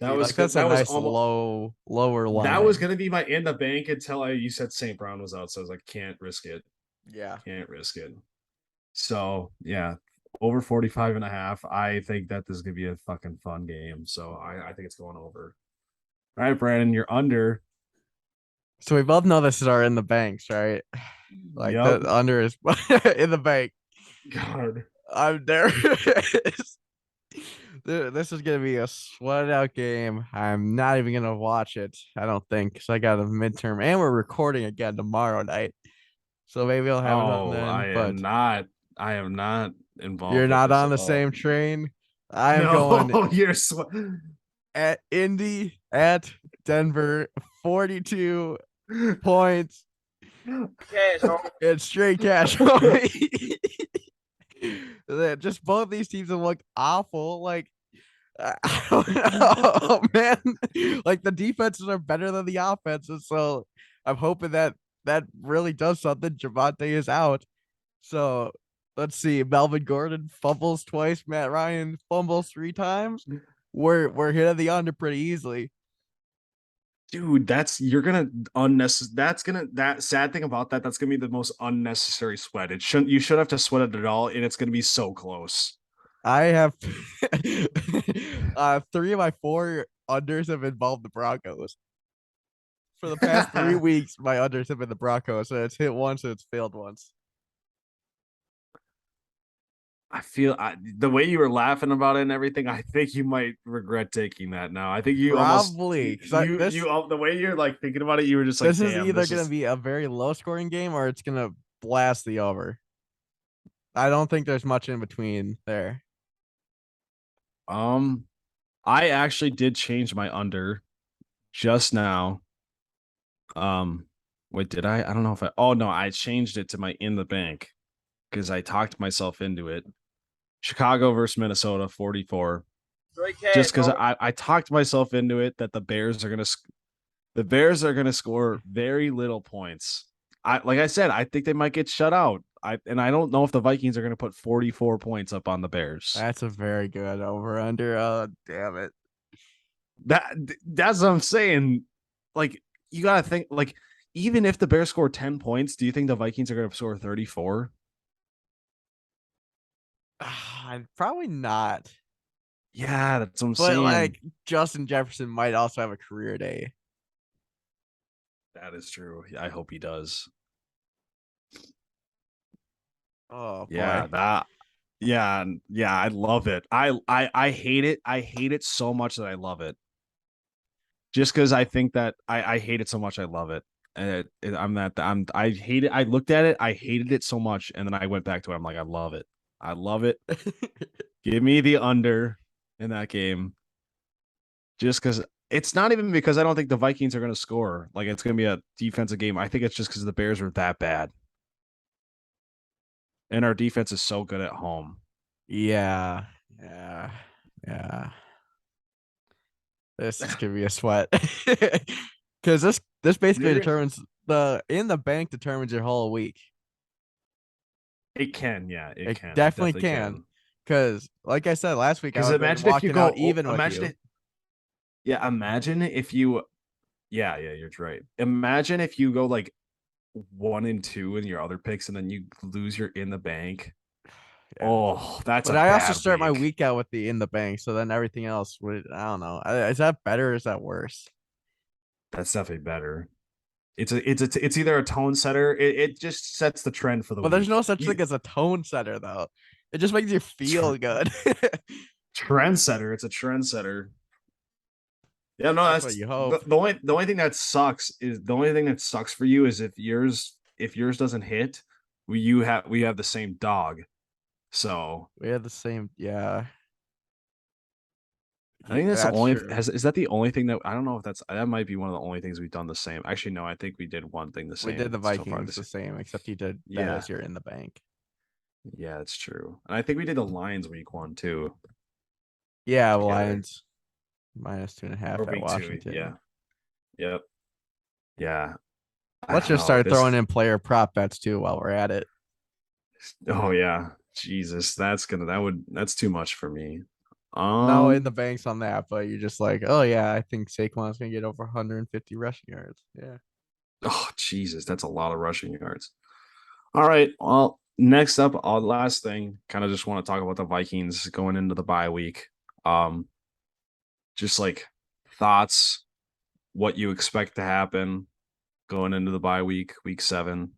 That See, was like good. that's a That was nice almost lower that was line. gonna be my in the bank until you said St. Brown was out. So I was like, can't risk it. Yeah. Can't risk it. So yeah, over 45 and a half. I think that this is gonna be a fucking fun game. So I think it's going over. All right, Brandon, you're under. So we both know this is our in the banks, right? Like Yep. the under is in the bank. God. I'm there. This is gonna be a sweat out game. I'm not even gonna watch it. I don't think because I got a midterm and we're recording again tomorrow night. So maybe I'll have it on Oh, then. But I am not you're involved with not this on at the all. same train. I am going No, at Indy at Denver, 42 points. It's straight cash only. Just both these teams have looked awful. Like I don't know, man. Like the defenses are better than the offenses, so I'm hoping that that really does something. Javante is out, so let's see. Melvin Gordon fumbles twice. Matt Ryan fumbles 3 times. We're hitting the under pretty easily. dude, that's you're gonna unnecessary. That's gonna that sad thing about that. That's gonna be the most unnecessary sweat. It shouldn't. You should have to sweat it at all, and it's gonna be so close. I have 3 of my 4 unders have involved the Broncos. For the past 3 weeks, my unders have been the Broncos, so it's hit once and it's failed once. The way you were laughing about it and everything. I think you might regret taking that now. I think you almost Probably because this the way you're like thinking about it. You were just like, this is damn, either this gonna is be a very low scoring game or it's gonna blast the over. I don't think there's much in between there. um. I actually did change my under just now. Wait, did I? I don't know if I. Oh no, I changed it to my in the bank because I talked myself into it. Chicago versus Minnesota, 44. Just because I talked myself into it that the Bears are gonna score very little points. Like I said, I think they might get shut out. I don't know if the Vikings are gonna put 44 points up on the Bears. That's a very good over under. Oh damn it! That's what I'm saying. Like you gotta think like even if the Bears score 10 points, do you think the Vikings are gonna score 34? Probably not. Yeah, that's what I'm But saying. like Justin Jefferson might also have a career day. That is true. I hope he does. Oh Yeah, boy. yeah, I love it. I hate it. I hate it so much that I love it. Just because I think that I hate it so much, I love it. And I hate it. I looked at it, I hated it so much, and then I went back to it. I'm like, I love it. I love it. Give me the under in that game. Just because it's not even because I don't think the Vikings are going to score. Like it's going to be a defensive game. I think it's just because the Bears are that bad, and our defense is so good at home. Yeah. Yeah. Yeah. This is gonna be a sweat. Because this basically You're determines the in the bank determines your whole week. It can, yeah, It it definitely definitely can. can. Because like I said last week, I Because would have been walking out even with imagine you. it, yeah, imagine if you, yeah, you're right. Imagine if you go like 1 and 2 in your other picks, and then you lose your in the bank. Yeah. Oh, that's But a I also bad start my week. week out with the in the bank, so then everything else would I don't know. Is that better or is that worse? That's definitely better. It's either a tone setter. It just sets the trend for the But there's week. no such thing as a tone setter though. It just makes you feel Tr- good. Trend setter. It's a trend setter. Yeah, no, That's what that's you hope. the only thing that sucks is the only thing that sucks for you is if yours doesn't hit, we have the same dog. So We had the same, yeah. I think that's the That's only true. has is that the only thing that I don't know if that might be one of the only things we've done the same. Actually, no, I think we did one thing the We did same the so far Vikings this the year. same, except you did that Yeah, as you're in the bank. yeah, it's true. And I think we did the Lions week 1 too Yeah, together. Lions. -2.5 or at week two. Washington. Yeah. Yep. Yeah. I Let's don't just know. start throwing This in player prop bets too while we're at it. oh yeah. Jesus, that's too much for me. No in Um the banks on that, but you're just like, oh yeah, I think Saquon's gonna get over 150 rushing yards. Yeah. oh Jesus, that's a lot of rushing yards. All right. Well, next up, last thing, kind of just want to talk about the Vikings going into the bye week. Um, just like thoughts, what you expect to happen going into the bye week, week 7.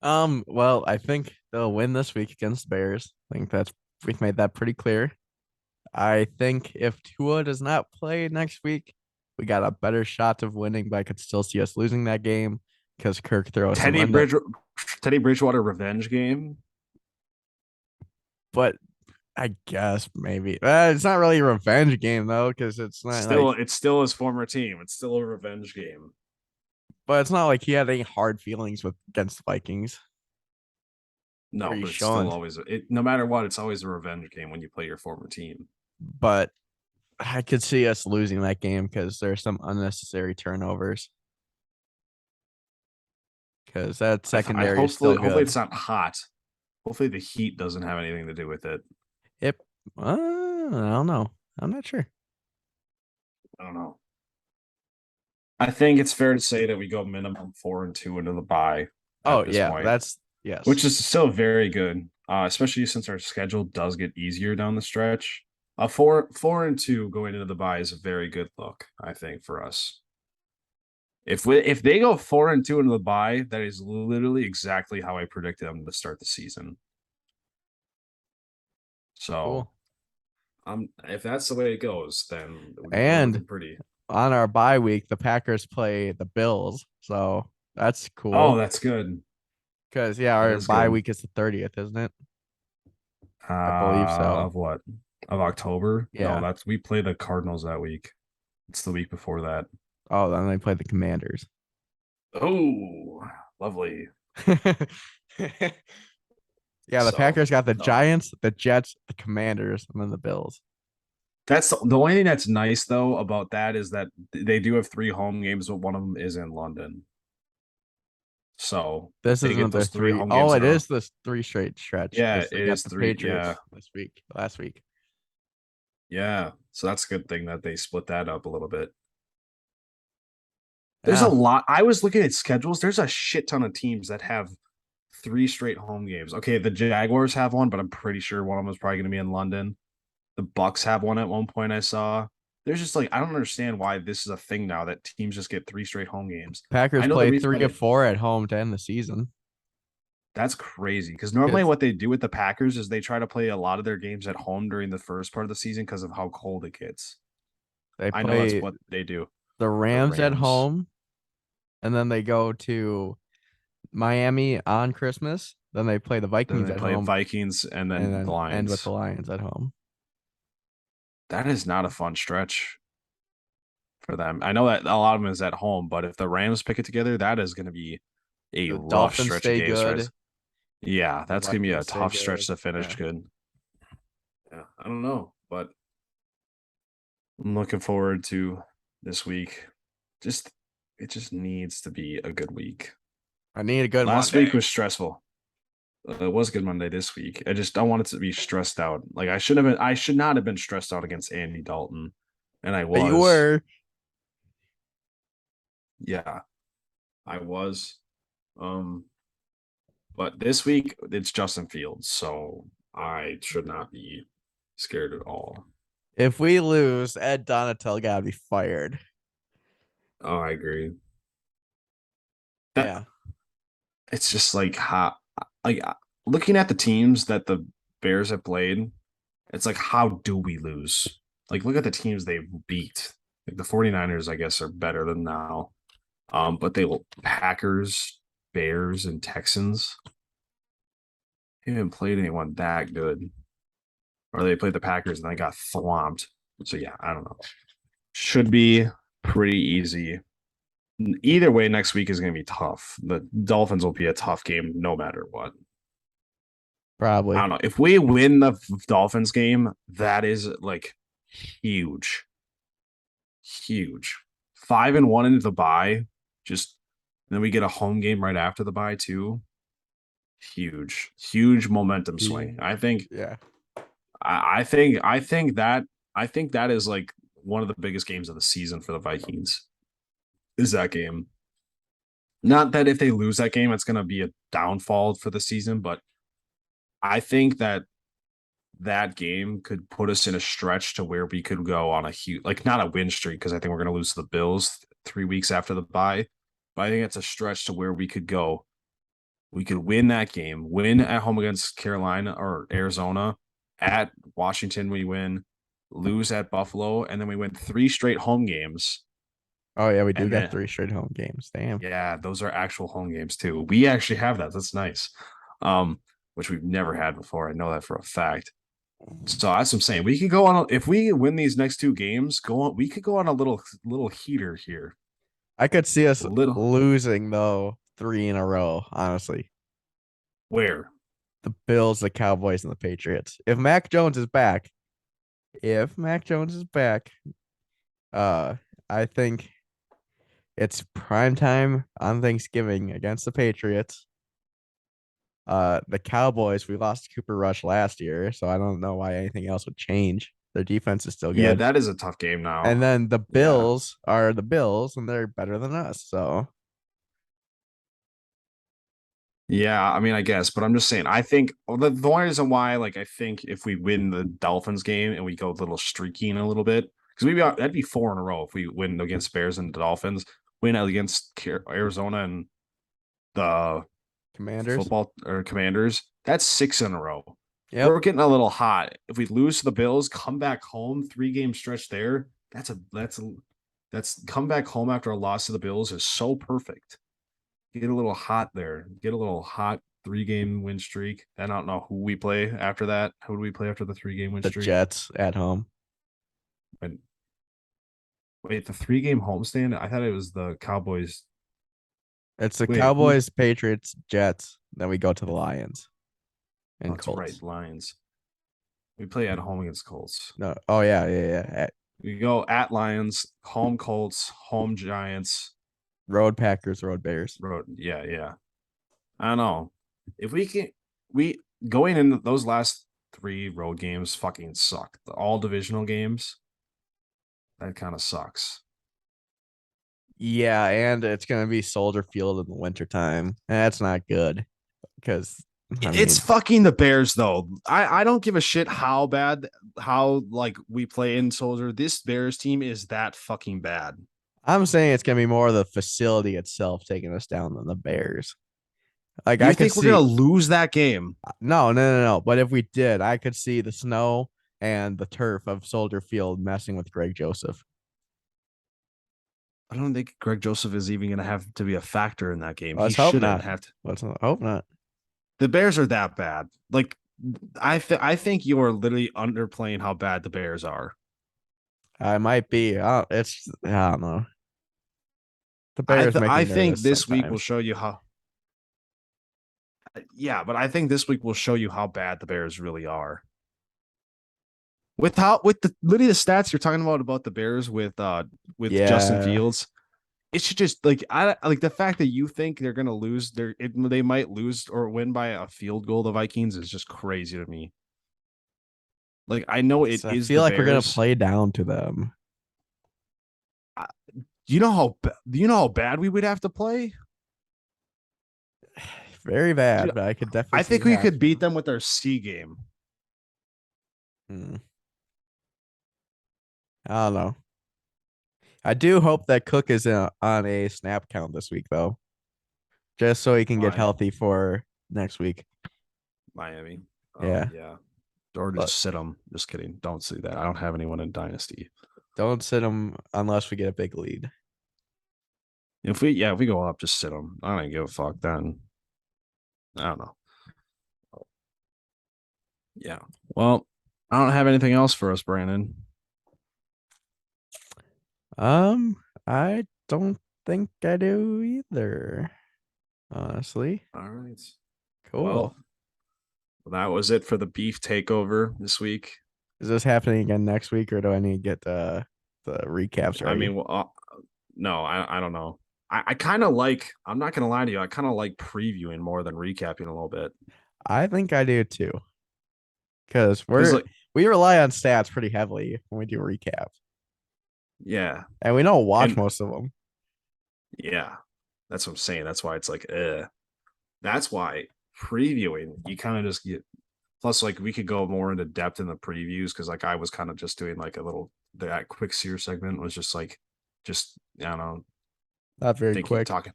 Well, I think they'll win this week against the Bears. I think we've made that pretty clear. I think if Tua does not play next week, we got a better shot of winning, but I could still see us losing that game because Kirk throws some Teddy Bridge Teddy Bridgewater revenge game. but I guess maybe it's not really a revenge game though, because It's still his former team. It's still a revenge game. but it's not like he had any hard feelings with against the Vikings, or No, he but it's still shouldn't. always no matter what, it's always a revenge game when you play your former team. But I could see us losing that game because there's some unnecessary turnovers. Because that I secondary is still hopefully good. it's not hot. Hopefully the heat doesn't have anything to do with it. It, I don't know. I'm not sure. I don't know. I think it's fair to say that we go minimum 4-2 into the bye Oh at this yeah, point, that's yes. which is still very good, especially since our schedule does get easier down the stretch. A 4-2 going into the bye is a very good look, I think, for us. If they go 4-2 into the bye, that is literally exactly how I predicted them to start the season. So, Cool. if that's the way it goes, then we're And looking pretty. on our bye week, the Packers play the Bills, so that's Oh, cool. that's good. Because yeah, That our is bye good. week is the 30th, isn't it? I believe so. Of what? Of October? No, Yeah. that's we play the Cardinals that week. It's the week before that. Oh, then they play the Commanders. Oh, lovely. Yeah, the So Packers got the no, Giants, the Jets, the Commanders, and then the Bills. that's the only thing that's nice though about that is that they do have 3 home games, but one of them is in London. So This they get isn't the those three three. home Oh, games it in a row. is this three straight stretch Yeah, because it they got is the three. Yeah, Patriots last week. yeah. So that's a good thing that they split that up a little bit. There's a Yeah, lot. I was looking at schedules. There's a shit ton of teams that have 3 straight home games. Okay, the Jaguars have one, but I'm pretty sure one of them is probably going to be in London. The Bucks have one at one point. I saw. There's just like I don't understand why this is a thing now that teams just get 3 straight home games. Packers I know the play reason three why of four at home to end the season. that's crazy because normally Because what they do with the Packers is they try to play a lot of their games at home during the first part of the season because of how cold it gets. they I know that's play what they do. the The Rams at Rams, home, and then they go to Miami on Christmas. Then they play the then Vikings they at play home, Vikings, and and then the then end with Lions. the Lions at home. That is not a fun stretch for them. I know that a lot of them is at home, but if the Rams pick it together, that is going to be a The rough Dolphins stretch of stay games for us. good. Yeah, The that's gonna be a Vikings stay tough stretch good. to finish Yeah, good. Yeah, I don't know, but I'm looking forward to this week. Just it just needs to be a good week. I need a good Last week Monday. was stressful. It was good Monday this week. I just don't want it to be stressed out. Like I should have been. I should not have been stressed out against Andy Dalton, and I But you was. were. Yeah, I was. Um, but this week it's Justin Fields, so I should not be scared at all. If we lose, Ed Donatel gotta be fired. Oh, I agree. That Yeah. it's just like how like looking at the teams that the Bears have played, it's like how do we lose? Like look at the teams they've beat. Like the 49ers, I guess, are better than now. But they Packers, Bears, and Texans. They haven't played anyone that good. Or they played the Packers and they got thwomped. So yeah, I don't know. Should be pretty easy. Either way, next week is going to be tough. The Dolphins will be a tough game no matter what. I Probably. don't know. If we win the Dolphins game, that is like huge, huge. 5-1 into the bye, just then we get a home game right after the bye too. Huge, huge momentum swing. He, yeah. I think that is like one of the biggest games of the season for the Vikings. Is that game? Not that if they lose that game, it's going to be a downfall for the season, but I think that that game could put us in a stretch to where we could go on a huge, like not a win streak, because I think we're going to lose to the Bills 3 weeks after the bye. But I think it's a stretch to where we could go. We could win that game, win at home against Carolina or Arizona, at Washington, we win, lose at Buffalo, and then we win 3 straight home games. Oh yeah, we do And got then, 3 straight home games. Damn. yeah, those are actual home games too. We actually have that. That's nice. Um, which we've never had before. I know that for a fact. So that's what I'm saying. We could go on if we win these next 2 games, go on. We could go on a little heater here. I could see us Little losing though 3 in a row, honestly. where? The Bills, the Cowboys, and the Patriots. If Mac Jones is back, uh, I think it's prime time on Thanksgiving against the Patriots. The Cowboys, we lost Cooper Rush last year, so I don't know why anything else would change. Their defense is still Yeah, good. that is a tough game And now. then the Yeah. Bills are the Bills, and they're better than us. So Yeah, I mean, I guess, but I'm just saying. I think the one reason why, like, I think if we win the Dolphins game and we go a little streaky in a little bit, because that'd be 4 in a row if we win against Bears and the Dolphins, win against Arizona and the Commanders. football or Commanders. That's 6 in a row. Yep. We're getting a little hot. If we lose to the Bills, come back home, 3 game stretch there. That's come back home after a loss to the Bills is so perfect. Get a little hot there. Get a little hot 3 game win streak. And I don't know who we play after that. Who do we play after the 3 game win The streak? Jets at home. And wait, the 3 game homestand? I thought it was the Cowboys. It's the Wait, who? Cowboys, Patriots, Jets. Then we go to the Lions and That's right, Colts. Lions. We play at home against Colts. No. Oh yeah, yeah, yeah. We go at Lions, home Colts, home Giants, Road Packers, road Bears. road. Yeah, yeah. I don't know. If we can, we going into those last 3 road games fucking suck. All divisional games, that kind of sucks. Yeah, and it's gonna be Soldier Field in the wintertime. That's not good because I It's mean fucking the Bears though. I don't give a shit how bad how like we play in Soldier. This Bears team is that fucking bad. I'm saying it's gonna be more the facility itself taking us down than the Bears. Like I You could think we're gonna see lose that game? no. But if we did, I could see the snow and the turf of Soldier Field messing with Greg Joseph. I don't think Greg Joseph is even gonna have to be a factor in that game. He Let's hope shouldn't not. have to. Let's hope not. The Bears are that bad. Like I think you are literally underplaying how bad the Bears are. I might be. I don't know. The Bears make me I nervous think this week will sometimes. show you how. Yeah, but I think this week will show you how bad the Bears really are. With the literally the stats you're talking about the Bears with Justin Yeah, Fields, it should just like I like the fact that you think they're gonna lose. They might lose or win by a field goal. The Vikings is just crazy to me. Like I know it I is feel the like we're gonna Bears. play down to them. Do you know how bad we would have to play? Very bad, Dude, but I could definitely I see think we half. could beat them with our C game. Hmm. I don't know. I do hope that Cook is on a snap count this week, though, just so he can get Why healthy for next week. Miami? Oh Yeah, yeah, or but just sit them. Just kidding. Don't see that. I don't have anyone in Dynasty. don't sit him unless we get a big lead. If we go up, just sit them. I don't give a fuck. Then I don't know. Yeah. Well, I don't have anything else for us, Brandon. Um, I don't think I do either. Honestly, All right. cool. Well, that was it for the beef takeover this week. Is this happening again next week, or do I need to get the recaps I ready? mean, well, no, I don't know. I kind of like. I'm not gonna lie to you. I kind of like previewing more than recapping a little bit I think I do too, because because like we rely on stats pretty heavily when we do recaps, yeah, and we don't watch and most of them. yeah, that's what I'm saying. That's why it's like, that's why previewing you kind of just get. Plus, like we could go more into depth in the previews because like I was kind of just doing like a little that quick seer segment was just like just I don't know Not very thinking quick, talking.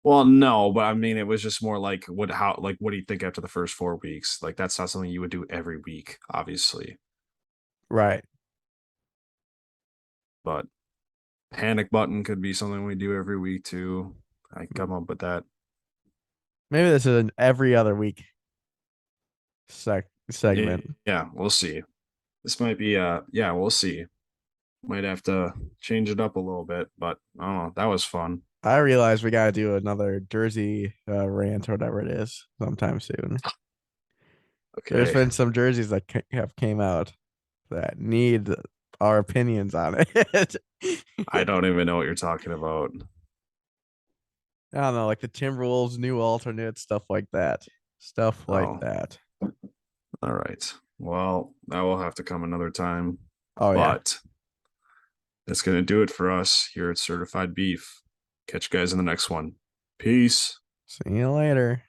Well, no, but I mean it was just more like what do you think after the first 4 weeks? Like that's not something you would do every week, obviously. right? But panic button could be something we do every week too. I come up with that. Maybe this is an every other week segment. Yeah, we'll see. This might be yeah, we'll see. Might have to change it up a little bit, but I don't know. That was fun. I realize we got to do another Jersey rant or whatever it is sometime soon. There's Okay. been some jerseys that have came out that need our opinions on it. I don't even know what you're talking about. I don't know, like the Timberwolves new alternate stuff like that. Stuff like Oh, that. all right. Well, that will have to come another time. Oh yeah. But that's going to do it for us here at Certified Beef. Catch you guys in the next one. Peace. See you later.